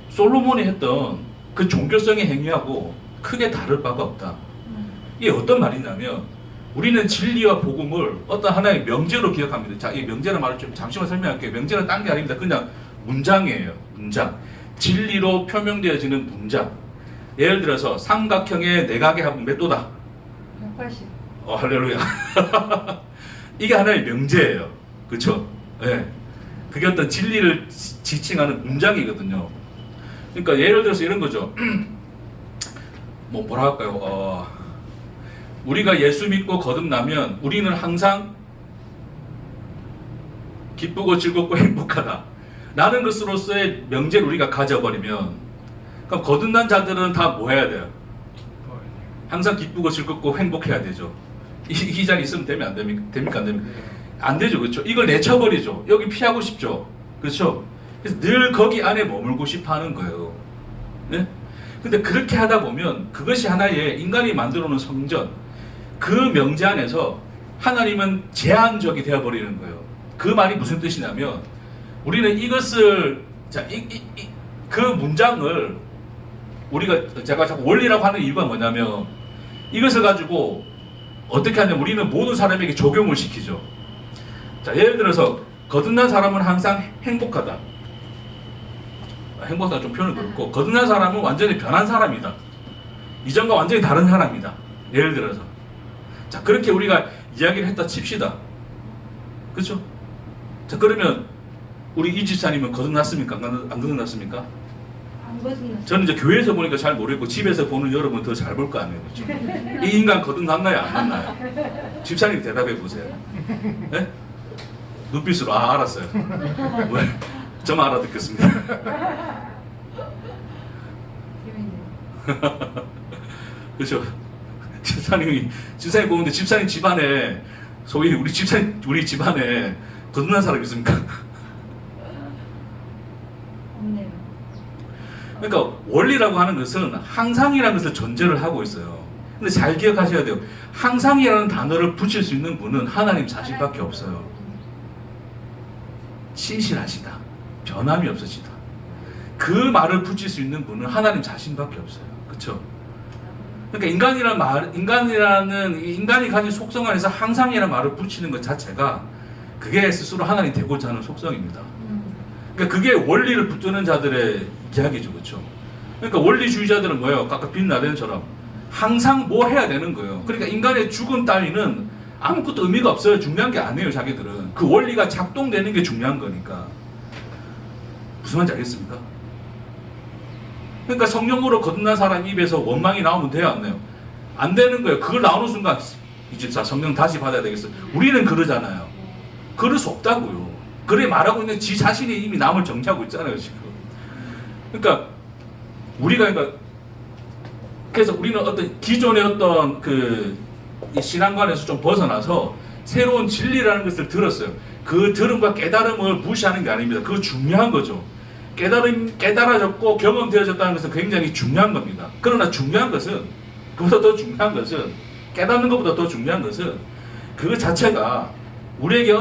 솔로몬이 했던 그 종교성의 행위하고 크게 다를 바가 없다. 이게 어떤 말이냐면 우리는 진리와 복음을 어떤 하나의 명제로 기억합니다. 자, 이 명제라는 말을 좀 잠시만 설명할게요. 명제는 딴 게 아닙니다. 그냥 문장이에요. 문장. 진리로 표명되어지는 문장. 예를 들어서 삼각형의 내각의 합은 몇 도다? 180. 할렐루야. 이게 하나의 명제예요. 그렇죠? 예. 그게 어떤 진리를 지칭하는 문장이거든요. 그러니까 예를 들어서 이런 거죠. 뭐라 할까요? 우리가 예수 믿고 거듭나면 우리는 항상 기쁘고 즐겁고 행복하다 라는 것으로서의 명제를 우리가 가져버리면 그럼 거듭난 자들은 다 뭐 해야 돼요? 항상 기쁘고 즐겁고 행복해야 되죠. 이 자리 있으면 되면 안 됩니까? 안 됩니까? 안 되죠. 그렇죠? 이걸 내쳐버리죠. 여기 피하고 싶죠. 그렇죠? 그래서 늘 거기 안에 머물고 싶어 하는 거예요. 네? 근데 그렇게 하다 보면 그것이 하나의 인간이 만들어 놓은 성전, 그 명제 안에서 하나님은 제한적이 되어버리는 거예요. 그 말이 무슨 뜻이냐면 우리는 이것을 그 문장을 우리가 제가 자꾸 원리라고 하는 이유가 뭐냐면 이것을 가지고 어떻게 하냐면 우리는 모든 사람에게 적용을 시키죠. 자, 예를 들어서 거듭난 사람은 항상 행복하다. 행복하다 좀 표현은 그렇고 거듭난 사람은 완전히 변한 사람이다. 이전과 완전히 다른 사람이다. 예를 들어서 자, 그렇게 우리가 이야기를 했다 칩시다. 그렇죠? 자, 그러면 우리 이 집사님은 거듭났습니까? 안 거듭났습니까? 안 거듭났어요. 저는 이제 교회에서 보니까 잘 모르겠고 집에서 보는 여러분 더 잘 볼 거 아니에요. 그렇죠? 이 인간 거듭났나요? 안 났나요? 집사님 대답해 보세요. 네? 눈빛으로 알았어요. 왜? 저만 알아듣겠습니다. 재밌네요. 그렇죠? 집사님 보는데 집사님 집안에 소위 우리 집안에 거듭난 사람 있습니까? 없네요. 그러니까 원리라고 하는 것은 항상이라는 것을 전제를 하고 있어요. 근데 잘 기억하셔야 돼요. 항상이라는 단어를 붙일 수 있는 분은 하나님 자신밖에 없어요. 신실하시다. 변함이 없으시다. 그 말을 붙일 수 있는 분은 하나님 자신밖에 없어요. 그렇죠? 그러니까 인간이 가진 속성 안에서 항상이라는 말을 붙이는 것 자체가 그게 스스로 하나님 되고자 하는 속성입니다. 그러니까 그게 원리를 붙드는 자들의 이야기죠, 그렇죠? 그러니까 원리주의자들은 뭐예요? 아까 빈라덴처럼 항상 뭐 해야 되는 거예요. 그러니까 인간의 죽음 따위는 아무것도 의미가 없어요. 중요한 게 아니에요, 자기들은. 그 원리가 작동되는 게 중요한 거니까. 무슨 말인지 알겠습니까? 그러니까 성령으로 거듭난 사람 입에서 원망이 나오면 돼요, 안 돼요? 안 되는 거예요. 그걸 나오는 순간 이제 자 성령 다시 받아야 되겠어. 우리는 그러잖아요. 그럴 수 없다고요. 그래 말하고 있는 지 자신이 이미 남을 정죄하고 있잖아요, 지금. 그러니까 우리가 그래서 우리는 어떤 기존의 어떤 이 신앙관에서 좀 벗어나서 새로운 진리라는 것을 들었어요. 그 들음과 깨달음을 무시하는 게 아닙니다. 그거 중요한 거죠. 깨달아졌고 경험되어졌다는 것은 굉장히 중요한 겁니다. 그러나 중요한 것은, 그보다 더 중요한 것은, 깨닫는 것보다 더 중요한 것은 그 자체가 우리에게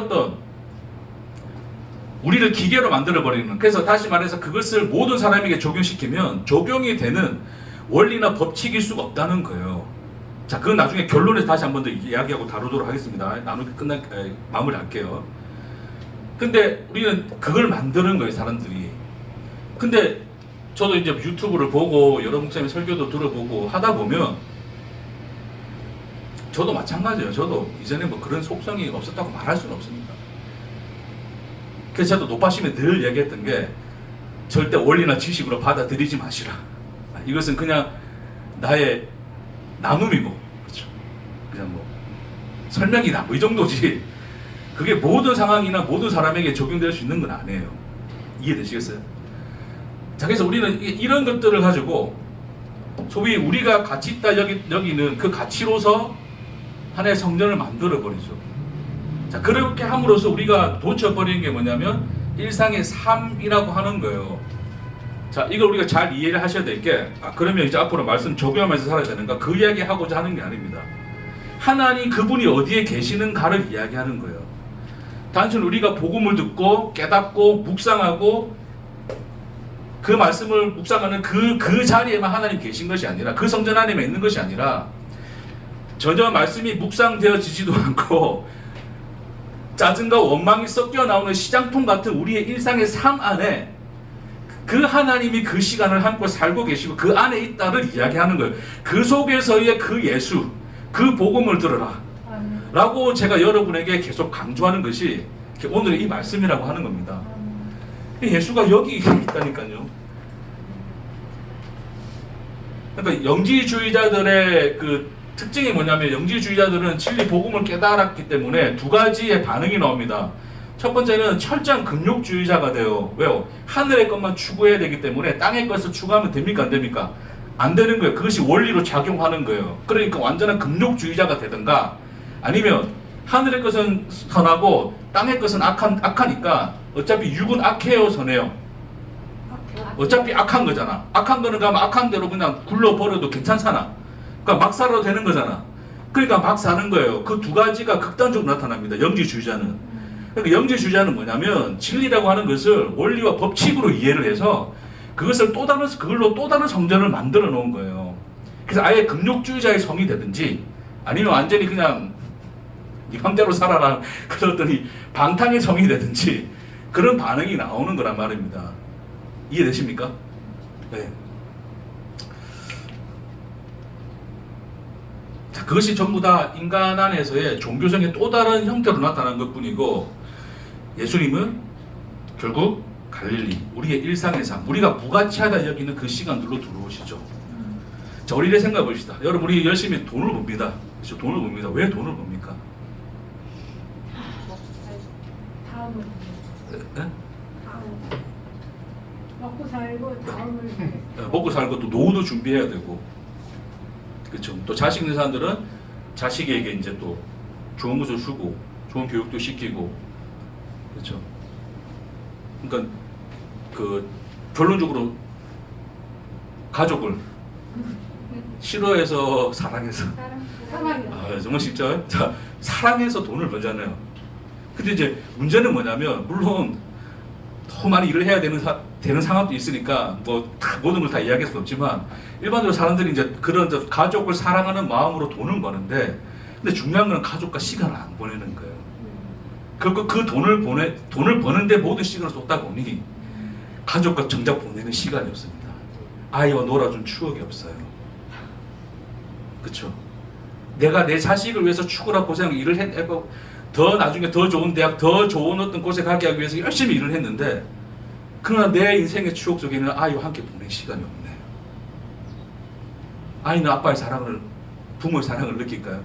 우리를 기계로 만들어버리는, 그래서 다시 말해서 그것을 모든 사람에게 적용시키면 적용이 되는 원리나 법칙일 수가 없다는 거예요. 자, 그건 나중에 결론에서 다시 한 번 더 이야기하고 다루도록 하겠습니다. 나누기 마무리할게요. 근데 우리는 그걸 만드는 거예요, 사람들이. 근데 저도 이제 유튜브를 보고 여러 목사님의 설교도 들어보고 하다 보면 저도 마찬가지예요. 저도 이전에 뭐 그런 속성이 없었다고 말할 수는 없습니다. 그래서 저도 노파심에 늘 얘기했던 게 절대 원리나 지식으로 받아들이지 마시라. 이것은 그냥 나의 나눔이고, 그렇죠? 그냥 뭐 설명이다 뭐 이 정도지. 그게 모든 상황이나 모든 사람에게 적용될 수 있는 건 아니에요. 이해되시겠어요? 자, 그래서 우리는 이런 것들을 가지고 소위 우리가 가치 있다 여기는 그 가치로서 하나의 성전을 만들어 버리죠. 자, 그렇게 함으로써 우리가 놓쳐버리는 게 뭐냐면 일상의 삶이라고 하는 거예요. 자, 이걸 우리가 잘 이해를 하셔야 될 게, 그러면 이제 앞으로 말씀 적용하면서 살아야 되는가? 그 이야기 하고자 하는 게 아닙니다. 하나님 그분이 어디에 계시는가를 이야기하는 거예요. 단순히 우리가 복음을 듣고 깨닫고 묵상하고 그 말씀을 묵상하는 그 자리에만 하나님 계신 것이 아니라, 그 성전 안에만 있는 것이 아니라 전혀 말씀이 묵상되어지지도 않고 짜증과 원망이 섞여 나오는 시장통 같은 우리의 일상의 삶 안에 그 하나님이 그 시간을 함께 살고 계시고 그 안에 있다를 이야기하는 거예요. 그 속에서의 그 예수, 그 복음을 들어라 라고 제가 여러분에게 계속 강조하는 것이 오늘의 이 말씀이라고 하는 겁니다. 예수가 여기 있다니까요. 그러니까 영지주의자들의 그 특징이 뭐냐면, 영지주의자들은 진리 복음을 깨달았기 때문에 두 가지의 반응이 나옵니다. 첫 번째는 철저한 금욕주의자가 돼요. 왜요? 하늘의 것만 추구해야 되기 때문에 땅의 것을 추구하면 됩니까? 안 됩니까? 안 되는 거예요. 그것이 원리로 작용하는 거예요. 그러니까 완전한 금욕주의자가 되든가, 아니면 하늘의 것은 선하고 땅의 것은 악하니까 어차피 육은 악해요, 선해요? 어차피 악한 거잖아. 악한 거는 가면 악한 대로 그냥 굴러버려도 괜찮잖아. 그러니까 막 살아도 되는 거잖아. 그러니까 막 사는 거예요. 그 두 가지가 극단적으로 나타납니다. 영지주의자는. 그러니까 영지주의자는 뭐냐면 진리라고 하는 것을 원리와 법칙으로 이해를 해서 그걸로 또 다른 성전을 만들어 놓은 거예요. 그래서 아예 금욕주의자의 성이 되든지, 아니면 완전히 그냥 네 맘대로 살아라 그러더니 방탕의 성이 되든지, 그런 반응이 나오는 거란 말입니다. 이해되십니까? 네. 자, 그것이 전부 다 인간 안에서의 종교성의 또 다른 형태로 나타난 것 뿐이고, 예수님은 결국 갈릴리, 우리의 일상의 삶, 우리가 무가치하다 여기는 그 시간들로 들어오시죠. 자, 우리 이래 생각해 봅시다. 여러분, 우리 열심히 돈을 봅니다. 그렇죠? 돈을 봅니다. 왜 돈을 봅니까? 다음을 네? 먹고 살고 다음을 먹고 살고 또 노후도 준비해야 되고, 그렇죠. 또 자식 있는 사람들은 자식에게 이제 또 좋은 것을 주고 좋은 교육도 시키고, 그렇죠. 그러니까 그 결론적으로 가족을 싫어해서 사랑해서, 사랑이요. 정말 쉽죠. 자, 사랑해서 돈을 벌잖아요. 근데 이제 문제는 뭐냐면, 물론 더 많이 일을 해야 되는 상황도 있으니까 뭐 모든 걸 다 이야기할 수 없지만, 일반적으로 사람들이 이제 그런 가족을 사랑하는 마음으로 돈을 버는데, 근데 중요한 건 가족과 시간을 안 보내는 거예요. 결국 그 돈을 버는데 모든 시간을 쏟다 보니 가족과 정작 보내는 시간이 없습니다. 아이와 놀아준 추억이 없어요. 그쵸? 내가 내 자식을 위해서 죽으라 고생 일을 했고 더 나중에 더 좋은 대학, 더 좋은 어떤 곳에 가게 하기 위해서 열심히 일을 했는데 그러나 내 인생의 추억 속에는 아이와 함께 보낼 시간이 없네요. 아이는 아빠의 사랑을, 부모의 사랑을 느낄까요?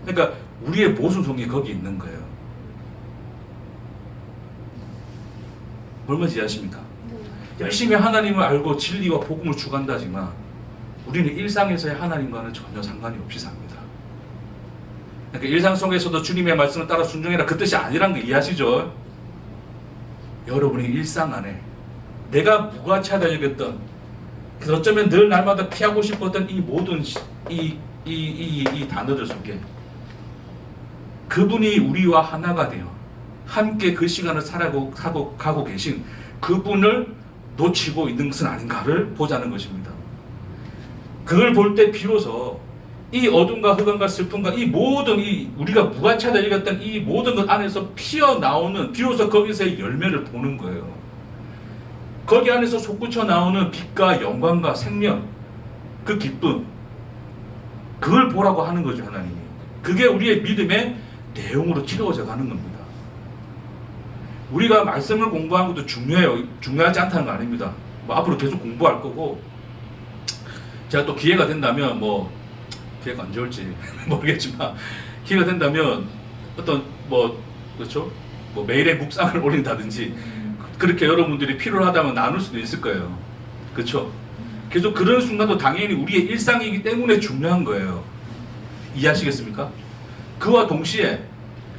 그러니까 우리의 모순성이 거기 있는 거예요. 얼마나 이해하십니까? 열심히 하나님을 알고 진리와 복음을 추구한다지만 우리는 일상에서의 하나님과는 전혀 상관이 없이 삽니다. 그러니까 일상 속에서도 주님의 말씀을 따라 순종해라 그 뜻이 아니란 거 이해하시죠? 여러분의 일상 안에 내가 무가치하다 여겼던 그래서 어쩌면 늘 날마다 피하고 싶었던 이 모든 이 단어들 속에 그분이 우리와 하나가 되어 함께 그 시간을 가고 계신 그분을 놓치고 있는 것은 아닌가를 보자는 것입니다. 그걸 볼 때 비로소 이 어둠과 흑암과 슬픔과 이 모든 우리가 무가치하다 여겼던 이 모든 것 안에서 피어나오는 비로소 거기서의 열매를 보는 거예요. 거기 안에서 솟구쳐 나오는 빛과 영광과 생명, 그 기쁨, 그걸 보라고 하는 거죠, 하나님이. 그게 우리의 믿음의 내용으로 채워져 가는 겁니다. 우리가 말씀을 공부하는 것도 중요해요. 중요하지 않다는 거 아닙니다. 뭐 앞으로 계속 공부할 거고, 제가 또 기회가 된다면, 기회가 언제 올지 모르겠지만, 기회가 된다면, 그렇죠? 매일의 묵상을 올린다든지, 그렇게 여러분들이 필요로 하다면 나눌 수도 있을 거예요. 그렇죠? 계속 그런 순간도 당연히 우리의 일상이기 때문에 중요한 거예요. 이해하시겠습니까? 그와 동시에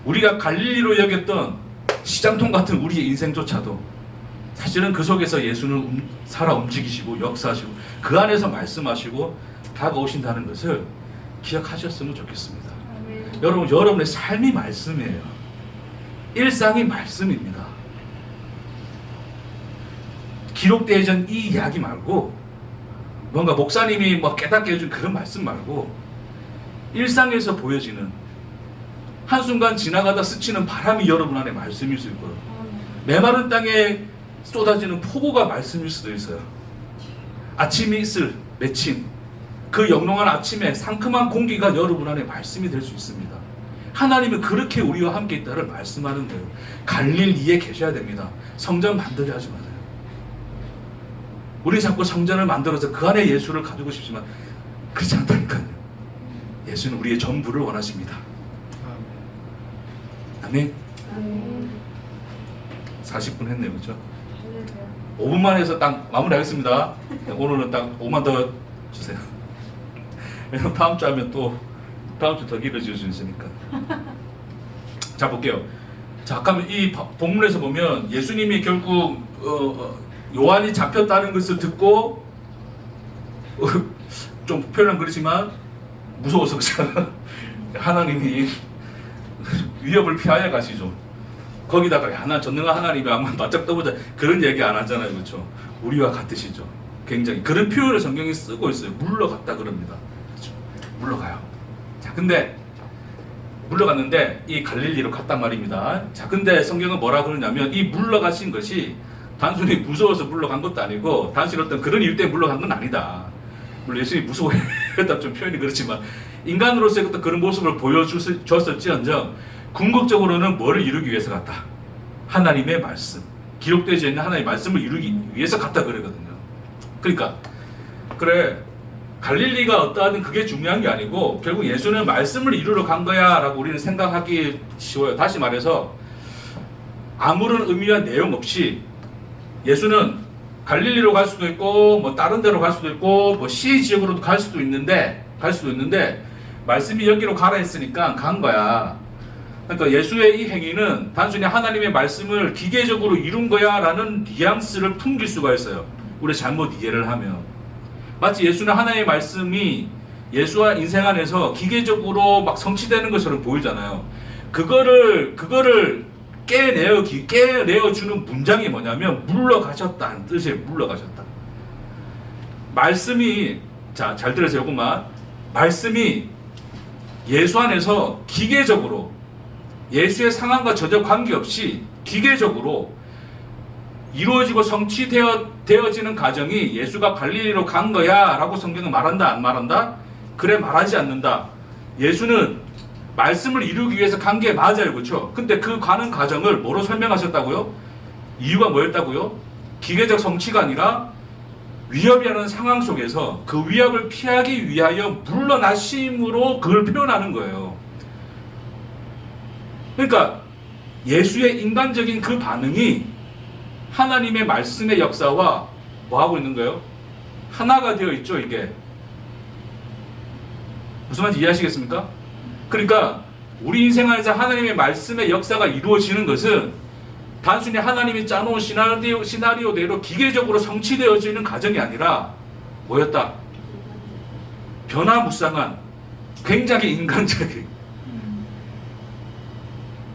우리가 갈릴리로 여겼던 시장통 같은 우리의 인생조차도 사실은 그 속에서 예수는 살아 움직이시고 역사하시고 그 안에서 말씀하시고 다가오신다는 것을 기억하셨으면 좋겠습니다. 여러분의 삶이 말씀이에요. 일상이 말씀입니다. 기록되어진 이 이야기 말고 뭔가 목사님이 깨닫게 해준 그런 말씀 말고 일상에서 보여지는 한순간 지나가다 스치는 바람이 여러분 안에 말씀일 수 있고요. 메마른 땅에 쏟아지는 폭우가 말씀일 수도 있어요. 아침이 있을 맺힘, 그 영롱한 아침에 상큼한 공기가 여러분 안에 말씀이 될 수 있습니다. 하나님은 그렇게 우리와 함께 있다를 말씀하는 거예요. 갈릴리에 계셔야 됩니다. 성전 만들려 하지 마세요. 우리 자꾸 성전을 만들어서 그 안에 예수를 가두고 싶지만 그렇지 않다니까요. 예수는 우리의 전부를 원하십니다. 아멘. 40분 했네요. 그렇죠? 5분만 해서 딱 마무리하겠습니다. 오늘은 딱 5만 더 주세요. 왜냐면 다음 주 하면 또 다음 주 더 길어질 수 있으니까. 자, 볼게요. 자, 아까 이 본문에서 보면 예수님이 결국 요한이 잡혔다는 것을 듣고 좀 표현은 그렇지만 무서워서 그렇잖아. 하나님이 위협을 피하여 가시죠. 거기다가 하나 전능한 하나님이 한번 바짝 떠보자 그런 얘기 안 하잖아요. 그렇죠? 우리와 같으시죠. 굉장히 그런 표현을 성경이 쓰고 있어요. 물러갔다 그럽니다. 그렇죠? 물러가요. 자, 근데 물러갔는데 이 갈릴리로 갔단 말입니다. 자, 근데 성경은 뭐라 그러냐면 이 물러가신 것이 단순히 무서워서 물러간 것도 아니고 단순히 어떤 그런 이유 때문에 물러간 건 아니다. 물론 예수님이 무서워했다 좀 표현이 그렇지만 인간으로서의 어떤 그런 모습을 보여줬을지언정 궁극적으로는 뭐를 이루기 위해서 갔다? 하나님의 말씀, 기록되어 있는 하나님의 말씀을 이루기 위해서 갔다 그러거든요. 그러니까 그래 갈릴리가 어떠하든 그게 중요한 게 아니고 결국 예수는 말씀을 이루러 간 거야 라고 우리는 생각하기 쉬워요. 다시 말해서 아무런 의미와 내용 없이 예수는 갈릴리로 갈 수도 있고 다른 데로 갈 수도 있고 시 지역으로도 갈 수도 있는데 말씀이 여기로 가라 했으니까 간 거야. 그러니까 예수의 이 행위는 단순히 하나님의 말씀을 기계적으로 이룬 거야 라는 뉘앙스를 풍길 수가 있어요. 우리 잘못 이해를 하면 마치 예수는 하나님의 말씀이 예수와 인생 안에서 기계적으로 막 성취되는 것처럼 보이잖아요. 그거를 깨내어주는 문장이 뭐냐면 물러가셨다는 뜻이에요. 물러가셨다. 말씀이 잘 들으세요. 이것만 말씀이 예수 안에서 기계적으로 예수의 상황과 전혀 관계없이 기계적으로 이루어지고 성취되어지는 과정이 예수가 갈릴리로 간 거야 라고 성경은 말한다 안 말한다? 그래, 말하지 않는다. 예수는 말씀을 이루기 위해서 간 게 맞아요, 그렇죠? 근데 그 가는 과정을 뭐로 설명하셨다고요? 이유가 뭐였다고요? 기계적 성취가 아니라 위협이라는 상황 속에서 그 위협을 피하기 위하여 물러나심으로 그걸 표현하는 거예요. 그러니까 예수의 인간적인 그 반응이 하나님의 말씀의 역사와 뭐하고 있는 거예요? 하나가 되어 있죠, 이게. 무슨 말인지 이해하시겠습니까? 그러니까 우리 인생 안에서 하나님의 말씀의 역사가 이루어지는 것은 단순히 하나님이 짜놓은 시나리오대로 기계적으로 성취되어지는 과정이 아니라 뭐였다? 변화무쌍한, 굉장히 인간적인,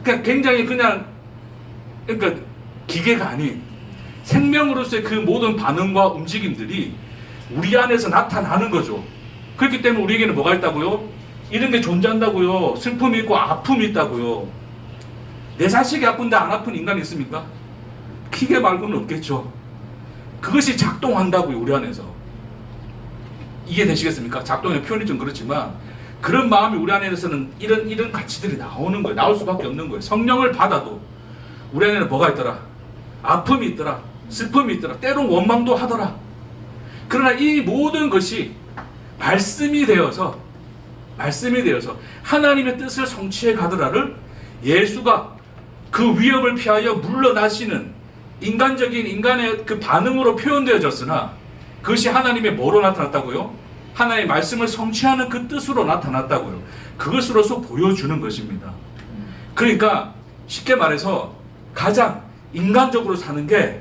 그러니까 굉장히 그러니까 기계가 아닌 생명으로서의 그 모든 반응과 움직임들이 우리 안에서 나타나는 거죠. 그렇기 때문에 우리에게는 뭐가 있다고요? 이런 게 존재한다고요. 슬픔이 있고 아픔이 있다고요. 내 자식이 아픈데 안 아픈 인간이 있습니까? 기계 말고는 없겠죠. 그것이 작동한다고요, 우리 안에서. 이해되시겠습니까? 작동의 표현이 좀 그렇지만 그런 마음이 우리 안에서는 이런 가치들이 나오는 거예요. 나올 수밖에 없는 거예요. 성령을 받아도 우리 안에는 뭐가 있더라? 아픔이 있더라. 슬픔이 있더라. 때론 원망도 하더라. 그러나 이 모든 것이 말씀이 되어서 하나님의 뜻을 성취해 가더라를 예수가 그 위협을 피하여 물러나시는 인간의 그 반응으로 표현되어졌으나 그것이 하나님의 뭐로 나타났다고요? 하나님의 말씀을 성취하는 그 뜻으로 나타났다고요. 그것으로서 보여주는 것입니다. 그러니까 쉽게 말해서 가장 인간적으로 사는 게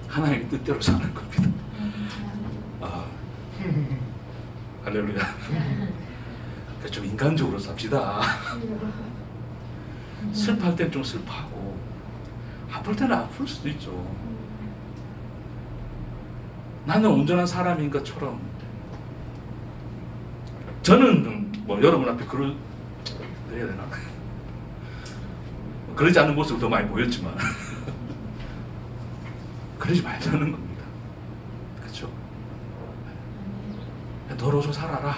하나님의 뜻대로 사는 겁니다. 할렐루야. 좀 인간적으로 삽시다. 슬퍼할 땐 좀 슬퍼하고 아플 때는 아플 수도 있죠. 나는 온전한 사람인 것처럼 저는 뭐 여러분 앞에 그래야 되나? 그러지 않는 모습을 더 많이 보였지만 그러지 말자는 겁니다. 그렇죠? 너로서 살아라.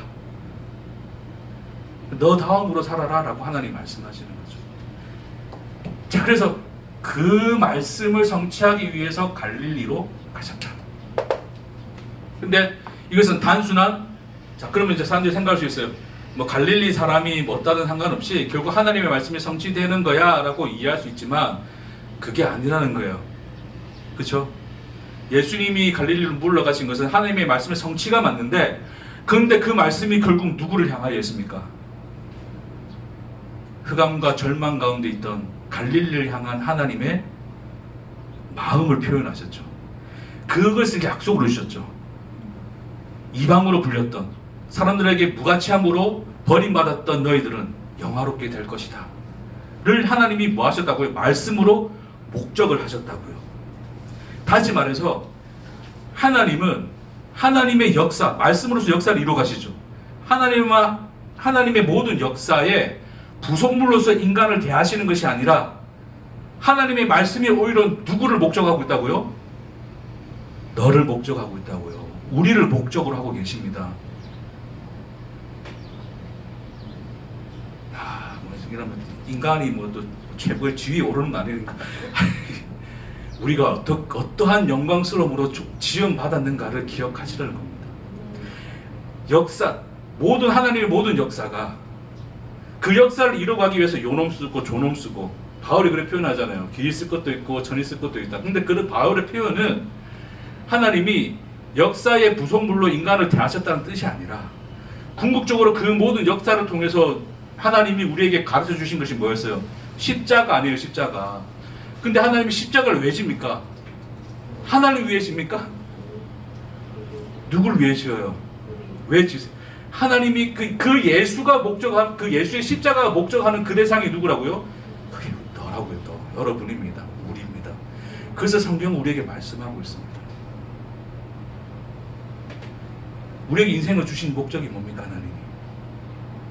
너 다음으로 살아라 라고 하나님 말씀하시는 거죠. 자, 그래서 그 말씀을 성취하기 위해서 갈릴리로 가셨다. 근데 이것은 단순한, 자, 그러면 이제 사람들이 생각할 수 있어요. 뭐 갈릴리 사람이 뭐 어떠든 상관없이 결국 하나님의 말씀이 성취되는 거야 라고 이해할 수 있지만 그게 아니라는 거예요. 그렇죠? 예수님이 갈릴리로 물러가신 것은 하나님의 말씀의 성취가 맞는데, 그런데 그 말씀이 결국 누구를 향하여 했습니까? 흑암과 절망 가운데 있던 갈릴리를 향한 하나님의 마음을 표현하셨죠. 그것을 약속으로 주셨죠. 이방으로 불렸던 사람들에게 무가치함으로 버림받았던 너희들은 영화롭게 될 것이다 를 하나님이 뭐 하셨다고요? 말씀으로 목적을 하셨다고요. 다시 말해서 하나님은 하나님의 역사, 말씀으로서 역사를 이루어 가시죠. 하나님의 모든 역사에 부속물로서 인간을 대하시는 것이 아니라 하나님의 말씀이 오히려 누구를 목적하고 있다고요? 너를 목적하고 있다고요. 우리를 목적으로 하고 계십니다. 인간이 뭐 또 최고의 지위에 오르는 거 아니니까 우리가 어떠한 영광스러움으로 지원받았는가를 기억하시라는 겁니다. 역사, 하나님의 모든 역사가 그 역사를 이뤄가기 위해서 요놈 쓰고 조놈 쓰고, 바울이 그렇게 표현하잖아요. 기 있을 것도 있고 전 있을 것도 있다. 근데 그 바울의 표현은 하나님이 역사의 부속물로 인간을 대하셨다는 뜻이 아니라 궁극적으로 그 모든 역사를 통해서 하나님이 우리에게 가르쳐 주신 것이 뭐였어요? 십자가 아니에요, 십자가. 근데 하나님이 십자가를 왜 집니까? 하나님 위해 집니까? 누굴 위해 지어요? 왜 지세요? 하나님이 그 예수가 목적한, 그 예수의 십자가가 목적하는 그 대상이 누구라고요? 그게 너라고요, 너. 여러분입니다. 우리입니다. 그래서 성경은 우리에게 말씀하고 있습니다. 우리에게 인생을 주신 목적이 뭡니까?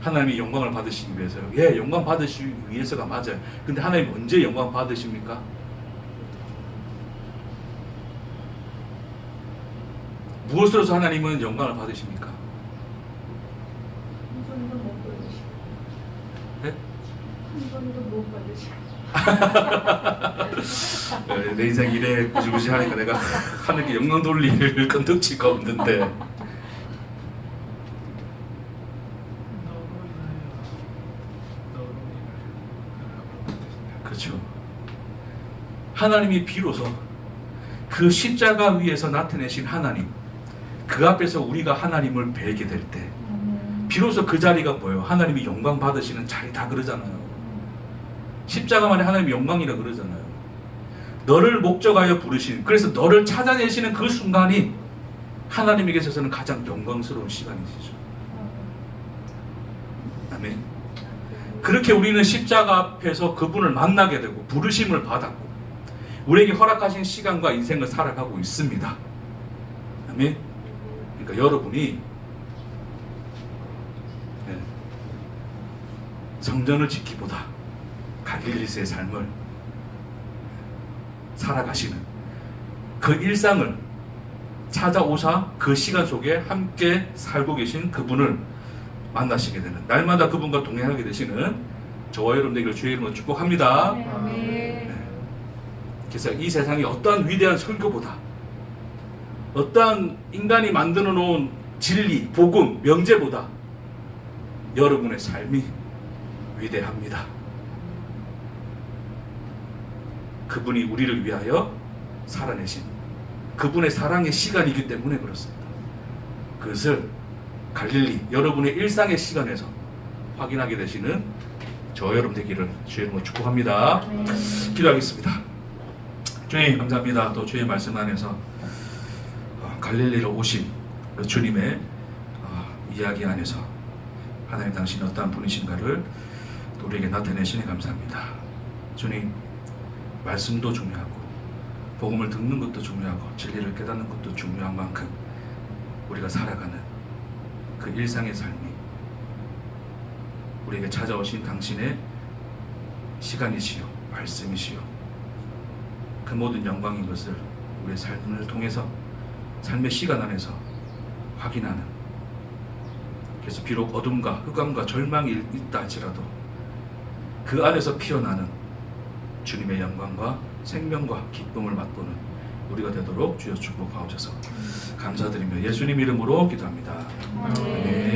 하나님이 영광을 받으시기 위해서요. 예, 영광 받으시기 위해서가 맞아요. 근데 하나님 언제 영광 받으십니까? 무엇으로서 하나님은 영광을 받으십니까? 한 번도 못 받으시고. 네? 한 번도 못 받으시고. 내 인생 이래 구질구질 하니까 내가 하늘께 영광 돌릴 건덕지가 없는데. 그렇죠. 하나님이 비로소 그 십자가 위에서 나타내신 하나님, 그 앞에서 우리가 하나님을 뵈게 될 때 비로소 그 자리가 뭐예요? 하나님이 영광 받으시는 자리다 그러잖아요. 십자가만에 하나님이 영광이라 그러잖아요. 너를 목적하여 부르신, 그래서 너를 찾아내시는 그 순간이 하나님에게 있어서는 가장 영광스러운 시간이시죠. 아멘. 그렇게 우리는 십자가 앞에서 그분을 만나게 되고 부르심을 받았고 우리에게 허락하신 시간과 인생을 살아가고 있습니다. 아멘. 그러니까 여러분이 성전을 지키보다 갈릴리스의 삶을 살아가시는 그 일상을 찾아오사 그 시간 속에 함께 살고 계신 그분을 만나시게 되는, 날마다 그분과 동행하게 되시는 저와 여러분 되기를 주의 이름으로 축복합니다. 네. 그래서 이 세상에 어떠한 위대한 설교보다, 어떠한 인간이 만들어 놓은 진리, 복음, 명제보다 여러분의 삶이 위대합니다. 그분이 우리를 위하여 살아내신 그분의 사랑의 시간이기 때문에 그렇습니다. 그것을 갈릴리, 여러분의 일상의 시간에서 확인하게 되시는 저 여러분 되기를 주의 이름으로 축복합니다. 기도하겠습니다. 주님 감사합니다. 또 주의 말씀 안에서 갈릴리로 오신 그 주님의 이야기 안에서 하나님 당신이 어떠한 분이신가를 우리에게 나타내시니 감사합니다. 주님, 말씀도 중요하고 복음을 듣는 것도 중요하고 진리를 깨닫는 것도 중요한 만큼 우리가 살아가는 그 일상의 삶이 우리에게 찾아오신 당신의 시간이시요 말씀이시요 그 모든 영광인 것을 우리의 삶을 통해서 삶의 시간 안에서 확인하는, 그래서 비록 어둠과 흑암과 절망이 있다 할지라도 그 안에서 피어나는 주님의 영광과 생명과 기쁨을 맛보는 우리가 되도록 주여 축복하옵소서. 감사드리며 예수님 이름으로 기도합니다. 아멘.